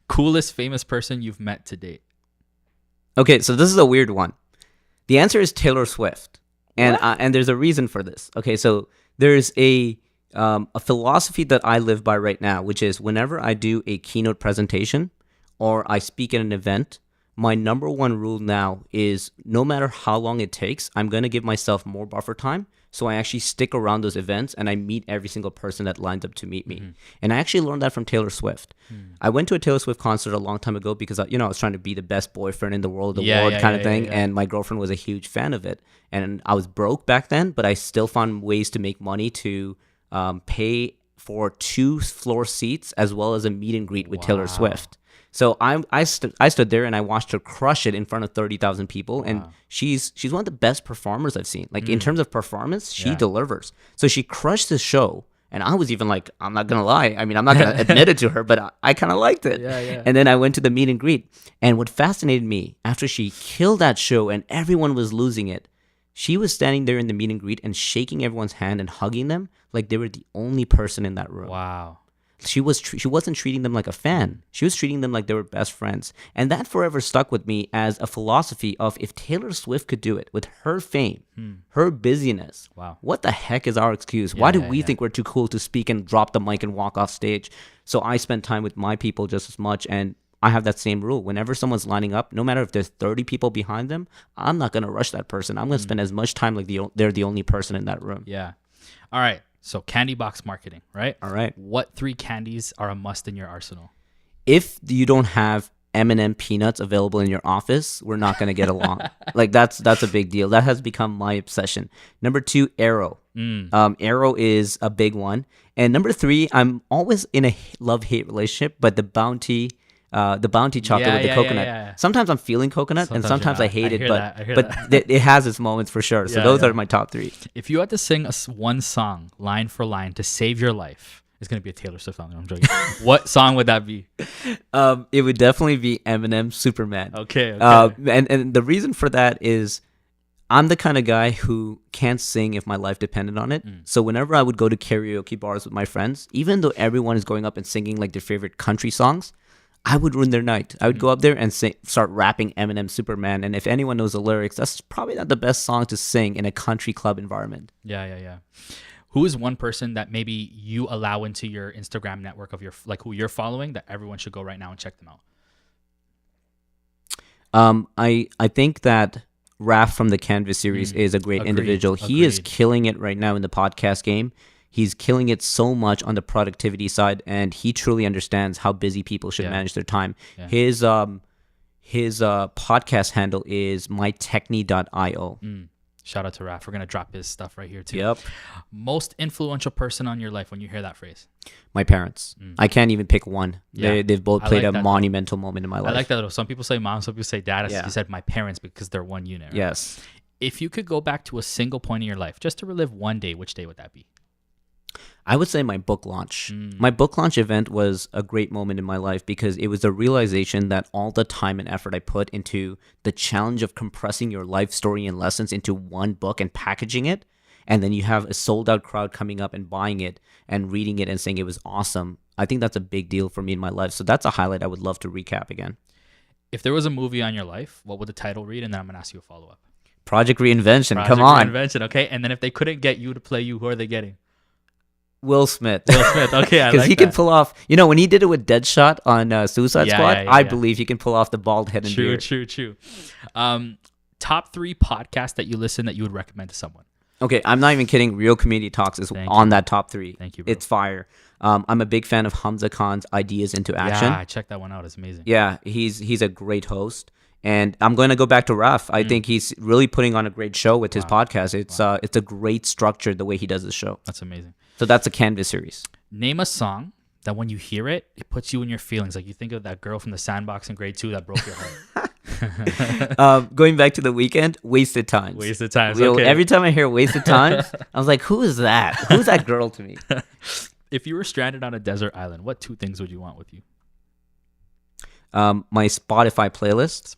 Speaker 1: Coolest famous person you've met to date?
Speaker 2: Okay, so this is a weird one. The answer is Taylor Swift. And there's a reason for this. Okay, so there's a philosophy that I live by right now, which is whenever I do a keynote presentation or I speak at an event, my number one rule now is no matter how long it takes, I'm going to give myself more buffer time. So I actually stick around those events and I meet every single person that lines up to meet me. And I actually learned that from Taylor Swift. I went to a Taylor Swift concert a long time ago because, I was trying to be the best boyfriend in the world award kind of thing. And my girlfriend was a huge fan of it. And I was broke back then, but I still found ways to make money to pay for 2 floor seats as well as a meet and greet with Taylor Swift. So I stood there and I watched her crush it in front of 30,000 people, and she's one of the best performers I've seen. Like in terms of performance, she delivers. So she crushed the show, and I was even like, I'm not gonna lie. I mean, I'm not gonna admit it to her, but I kind of liked it. And then I went to the meet and greet, and what fascinated me after she killed that show and everyone was losing it, she was standing there in the meet and greet and shaking everyone's hand and hugging them like they were the only person in that room.
Speaker 1: Wow.
Speaker 2: She wasn't treating them like a fan. She was treating them like they were best friends. And that forever stuck with me as a philosophy of, if Taylor Swift could do it with her fame, her busyness, what the heck is our excuse? Why do we think we're too cool to speak and drop the mic and walk off stage? So I spend time with my people just as much, and I have that same rule. Whenever someone's lining up, no matter if there's 30 people behind them, I'm not going to rush that person. I'm going to spend as much time like they're the only person in that room.
Speaker 1: Yeah. All right. So candy box marketing, right?
Speaker 2: All right.
Speaker 1: What 3 candies are a must in your arsenal?
Speaker 2: If you don't have M&M peanuts available in your office, we're not going to get along. Like that's a big deal. That has become my obsession. Number 2, Aero. Aero is a big one. And number 3, I'm always in a love-hate relationship, but the Bounty chocolate with the coconut. Sometimes I'm feeling coconut, and sometimes I hate it, but it has its moments for sure. So those are my top 3.
Speaker 1: If you had to sing one song, line for line, to save your life, it's gonna be a Taylor Swift song. I'm joking. What song would that be?
Speaker 2: It would definitely be Eminem's Superman.
Speaker 1: Okay.
Speaker 2: And the reason for that is, I'm the kind of guy who can't sing if my life depended on it. So whenever I would go to karaoke bars with my friends, even though everyone is going up and singing like their favorite country songs, I would ruin their night. I would go up there and start rapping Eminem Superman. And if anyone knows the lyrics, that's probably not the best song to sing in a country club environment.
Speaker 1: Yeah. Who is one person that maybe you allow into your Instagram network of who you're following that everyone should go right now and check them out?
Speaker 2: I think that Raph from the Canvas series is a great individual. He is killing it right now in the podcast game. He's killing it so much on the productivity side, and he truly understands how busy people should manage their time. His podcast handle is mytechni.io.
Speaker 1: Shout out to Raph. We're going to drop his stuff right here too.
Speaker 2: Yep.
Speaker 1: Most influential person on your life when you hear that phrase?
Speaker 2: My parents. I can't even pick one. They've both played a monumental moment in my life.
Speaker 1: I like that though. Some people say mom, some people say dad. You said my parents because they're one unit. Right?
Speaker 2: Yes.
Speaker 1: If you could go back to a single point in your life just to relive one day, which day would that be?
Speaker 2: I would say my book launch. My book launch event was a great moment in my life because it was the realization that all the time and effort I put into the challenge of compressing your life story and lessons into one book and packaging it, and then you have a sold out crowd coming up and buying it and reading it and saying it was awesome. I think that's a big deal for me in my life. So that's a highlight I would love to recap again.
Speaker 1: If there was a movie on your life, what would the title read? And then I'm going to ask you a follow-up.
Speaker 2: Project Reinvention. Come on.
Speaker 1: Reinvention. Okay. And then if they couldn't get you to play you, who are they getting?
Speaker 2: Will Smith.
Speaker 1: Okay,
Speaker 2: because he can pull off. When he did it with Deadshot on Suicide Squad, I believe he can pull off the bald head and beard.
Speaker 1: True. Top 3 podcasts that you listen that you would recommend to someone.
Speaker 2: Okay, I'm not even kidding. Real Community Talks is on that top 3.
Speaker 1: Thank you, bro.
Speaker 2: It's fire. I'm a big fan of Hamza Khan's Ideas into Action.
Speaker 1: Yeah, I checked that one out. It's amazing.
Speaker 2: Yeah, he's a great host. And I'm going to go back to Raph. I think he's really putting on a great show with his podcast. It's a great structure the way he does his show.
Speaker 1: That's amazing.
Speaker 2: So that's a Canvas series.
Speaker 1: Name a song that when you hear it, it puts you in your feelings. Like you think of that girl from the sandbox in grade 2 that broke your heart.
Speaker 2: Going back to The Weeknd, Wasted Times.
Speaker 1: Wasted Times. Okay.
Speaker 2: Every time I hear Wasted Times, I was like, who is that? Who's that girl to me?
Speaker 1: If you were stranded on a desert island, what 2 things would you want with you?
Speaker 2: My Spotify playlist.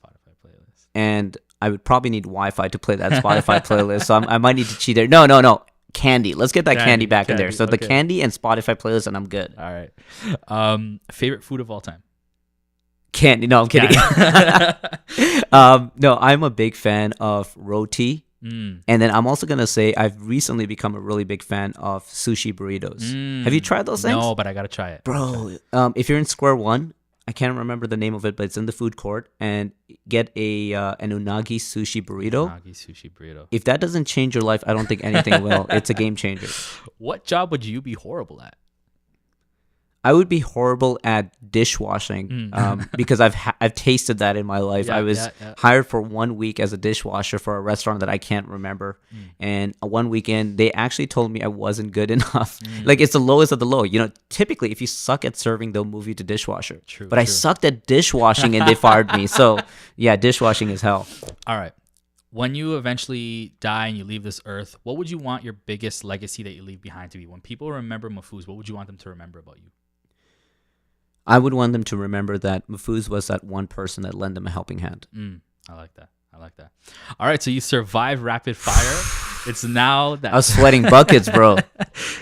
Speaker 2: And I would probably need Wi-Fi to play that Spotify playlist. So I might need to cheat there. No. Candy. Let's get that candy back in there. So the candy and Spotify playlist, and I'm good.
Speaker 1: All right. Favorite food of all time?
Speaker 2: Candy. No, I'm kidding. No, I'm a big fan of roti. And then I'm also going to say I've recently become a really big fan of sushi burritos. Have you tried those things?
Speaker 1: No, but I got to try it.
Speaker 2: Bro, if you're in Square One, I can't remember the name of it, but it's in the food court, and get an unagi sushi burrito.
Speaker 1: Nagi sushi burrito.
Speaker 2: If that doesn't change your life, I don't think anything will. It's a game changer.
Speaker 1: What job would you be horrible at?
Speaker 2: I would be horrible at dishwashing because I've tasted that in my life. I was hired for 1 week as a dishwasher for a restaurant that I can't remember. And 1 weekend, they actually told me I wasn't good enough. Like, it's the lowest of the low. You know, typically, if you suck at serving, they'll move you to dishwasher. But I sucked at dishwashing and they fired me. So, yeah, dishwashing is hell.
Speaker 1: All right. When you eventually die and you leave this earth, what would you want your biggest legacy that you leave behind to be? When people remember Mahfuz, what would you want them to remember about you?
Speaker 2: I would want them to remember that Mahfuz was that one person that lent them a helping hand.
Speaker 1: I like that. All right, so you survived rapid fire. It's now that
Speaker 2: I was sweating buckets, bro.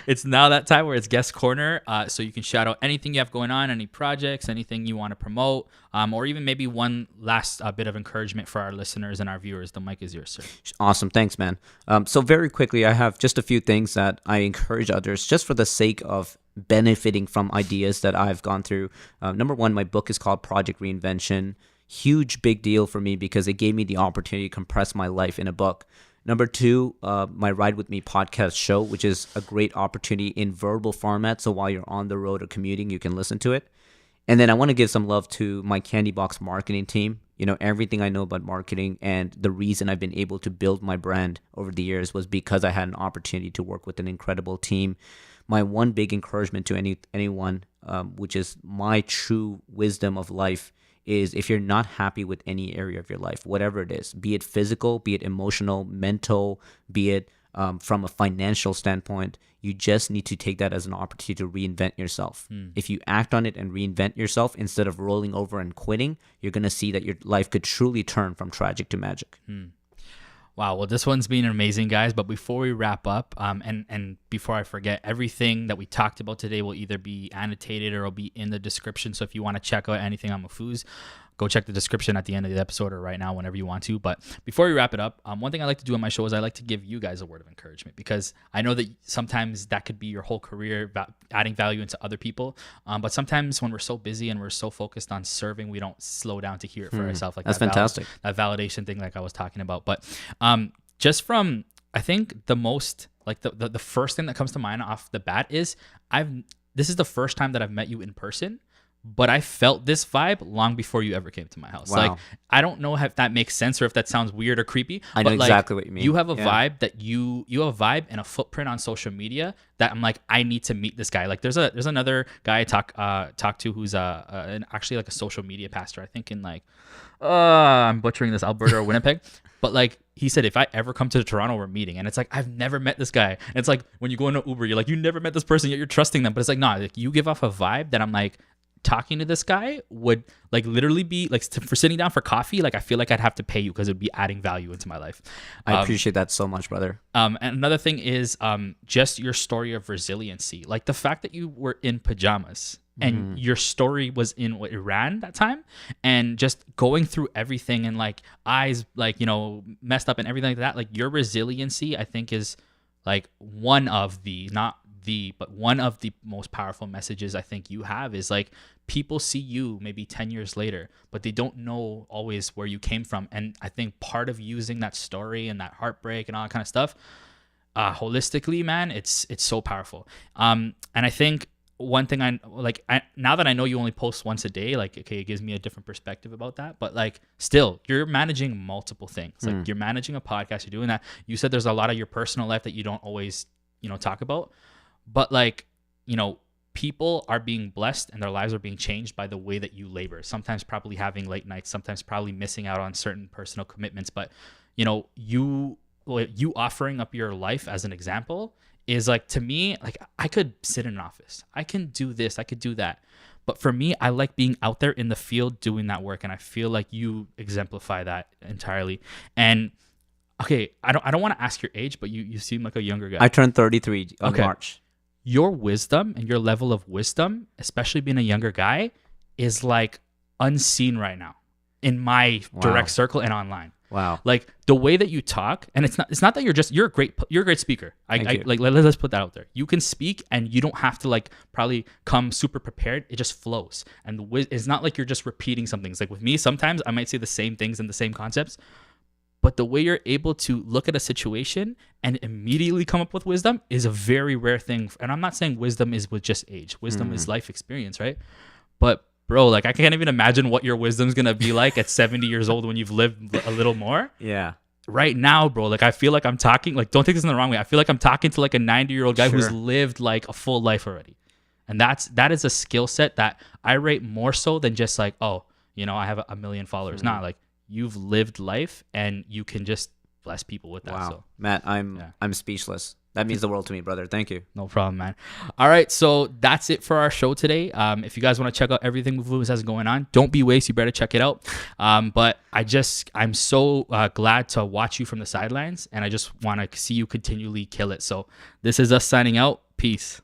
Speaker 1: It's now that time where it's guest corner. So you can shout out anything you have going on, any projects, anything you want to promote, or even maybe one last bit of encouragement for our listeners and our viewers. The mic is yours, sir.
Speaker 2: Awesome. Thanks, man. So very quickly, I have just a few things that I encourage others just for the sake of benefiting from ideas that I've gone through. Number one, my book is called Project Reinvention. Huge, big deal for me because it gave me the opportunity to compress my life in a book. Number two, my Ride With Me podcast show, which is a great opportunity in verbal format. So while you're on the road or commuting, you can listen to it. And then I want to give some love to my Candy Box marketing team. You know, everything I know about marketing and the reason I've been able to build my brand over the years was because I had an opportunity to work with an incredible team. My one big encouragement to anyone, which is my true wisdom of life, is if you're not happy with any area of your life, whatever it is, be it physical, be it emotional, mental, be it from a financial standpoint, you just need to take that as an opportunity to reinvent yourself. If you act on it and reinvent yourself instead of rolling over and quitting, you're going to see that your life could truly turn from tragic to magic.
Speaker 1: Wow. Well, this one's been amazing, guys. But before we wrap up, and before I forget, everything that we talked about today will either be annotated or will be in the description. So if you want to check out anything on Mahfuz, go check the description at the end of the episode or right now, whenever you want to. But before we wrap it up, one thing I like to do on my show is I like to give you guys a word of encouragement, because I know that sometimes that could be your whole career, adding value into other people. But sometimes when we're so busy and we're so focused on serving, we don't slow down to hear it for ourselves. Like
Speaker 2: that's fantastic.
Speaker 1: That validation thing, like I was talking about. But just from, I think the most, like the first thing that comes to mind off the bat is this is the first time that I've met you in person, but I felt this vibe long before you ever came to my house.
Speaker 2: Wow.
Speaker 1: Like, I don't know if that makes sense or if that sounds weird or creepy.
Speaker 2: I know
Speaker 1: but
Speaker 2: exactly
Speaker 1: like,
Speaker 2: what you mean.
Speaker 1: You have a vibe that you have a vibe and a footprint on social media that I'm like, I need to meet this guy. Like, there's another guy I talk to who's actually like a social media pastor. I think in like, I'm butchering this, Alberta or Winnipeg. But like, he said, if I ever come to Toronto, we're meeting. And it's like, I've never met this guy. And it's like, when you go into Uber, you're like, you never met this person, yet you're trusting them. But it's like, nah, like, you give off a vibe that I'm like, talking to this guy would like literally be like, for sitting down for coffee, like I feel like I'd have to pay you because it'd be adding value into my life.
Speaker 2: I appreciate that so much, brother.
Speaker 1: And another thing is just your story of resiliency. Like the fact that you were in pajamas and your story was in Iran that time, and just going through everything and like eyes like, you know, messed up and everything like that. Like your resiliency, I think, is like one of the, not the, but one of the most powerful messages I think you have is like, people see you maybe 10 years later, but they don't know always where you came from. And I think part of using that story and that heartbreak and all that kind of stuff, holistically, man, it's so powerful. And I think one thing now that I know you only post once a day, like, okay, it gives me a different perspective about that. But like, still, you're managing multiple things. Like you're managing a podcast, you're doing that. You said there's a lot of your personal life that you don't always, you know, talk about. But like, you know, people are being blessed and their lives are being changed by the way that you labor. Sometimes probably having late nights, sometimes probably missing out on certain personal commitments. But, you know, you offering up your life as an example is like, to me, like I could sit in an office. I can do this. I could do that. But for me, I like being out there in the field doing that work. And I feel like you exemplify that entirely. And okay, I don't want to ask your age, but you seem like a younger guy.
Speaker 2: I turned 33 on March.
Speaker 1: Your wisdom and your level of wisdom, especially being a younger guy, is like unseen right now in my direct circle and online.
Speaker 2: Wow.
Speaker 1: Like the way that you talk, and it's not that you're a great speaker.
Speaker 2: Thank you.
Speaker 1: Like let's put that out there. You can speak and you don't have to like probably come super prepared. It just flows. And it's not like you're just repeating some things. Like with me, sometimes I might say the same things and the same concepts, but the way you're able to look at a situation and immediately come up with wisdom is a very rare thing. And I'm not saying wisdom is with just age. Wisdom is life experience, right? But bro, like I can't even imagine what your wisdom's gonna be like at 70 years old when you've lived a little more.
Speaker 2: Yeah.
Speaker 1: Right now, bro, like I feel like I'm talking, like don't take this in the wrong way. I feel like I'm talking to like a 90-year-old guy who's lived like a full life already. And that is a skill set that I rate more so than just like, oh, you know, I have a million followers. Nah, like you've lived life and you can just bless people with that.
Speaker 2: Wow.
Speaker 1: So
Speaker 2: Matt, I'm speechless. That means the world to me, brother. Thank you.
Speaker 1: no problem, man. All right, so that's it for our show today. If you guys want to check out everything Mahfuz has going on, don't be waste. You better check it out. But I'm so glad to watch you from the sidelines, and I just want to see you continually kill it. So this is us signing out. Peace.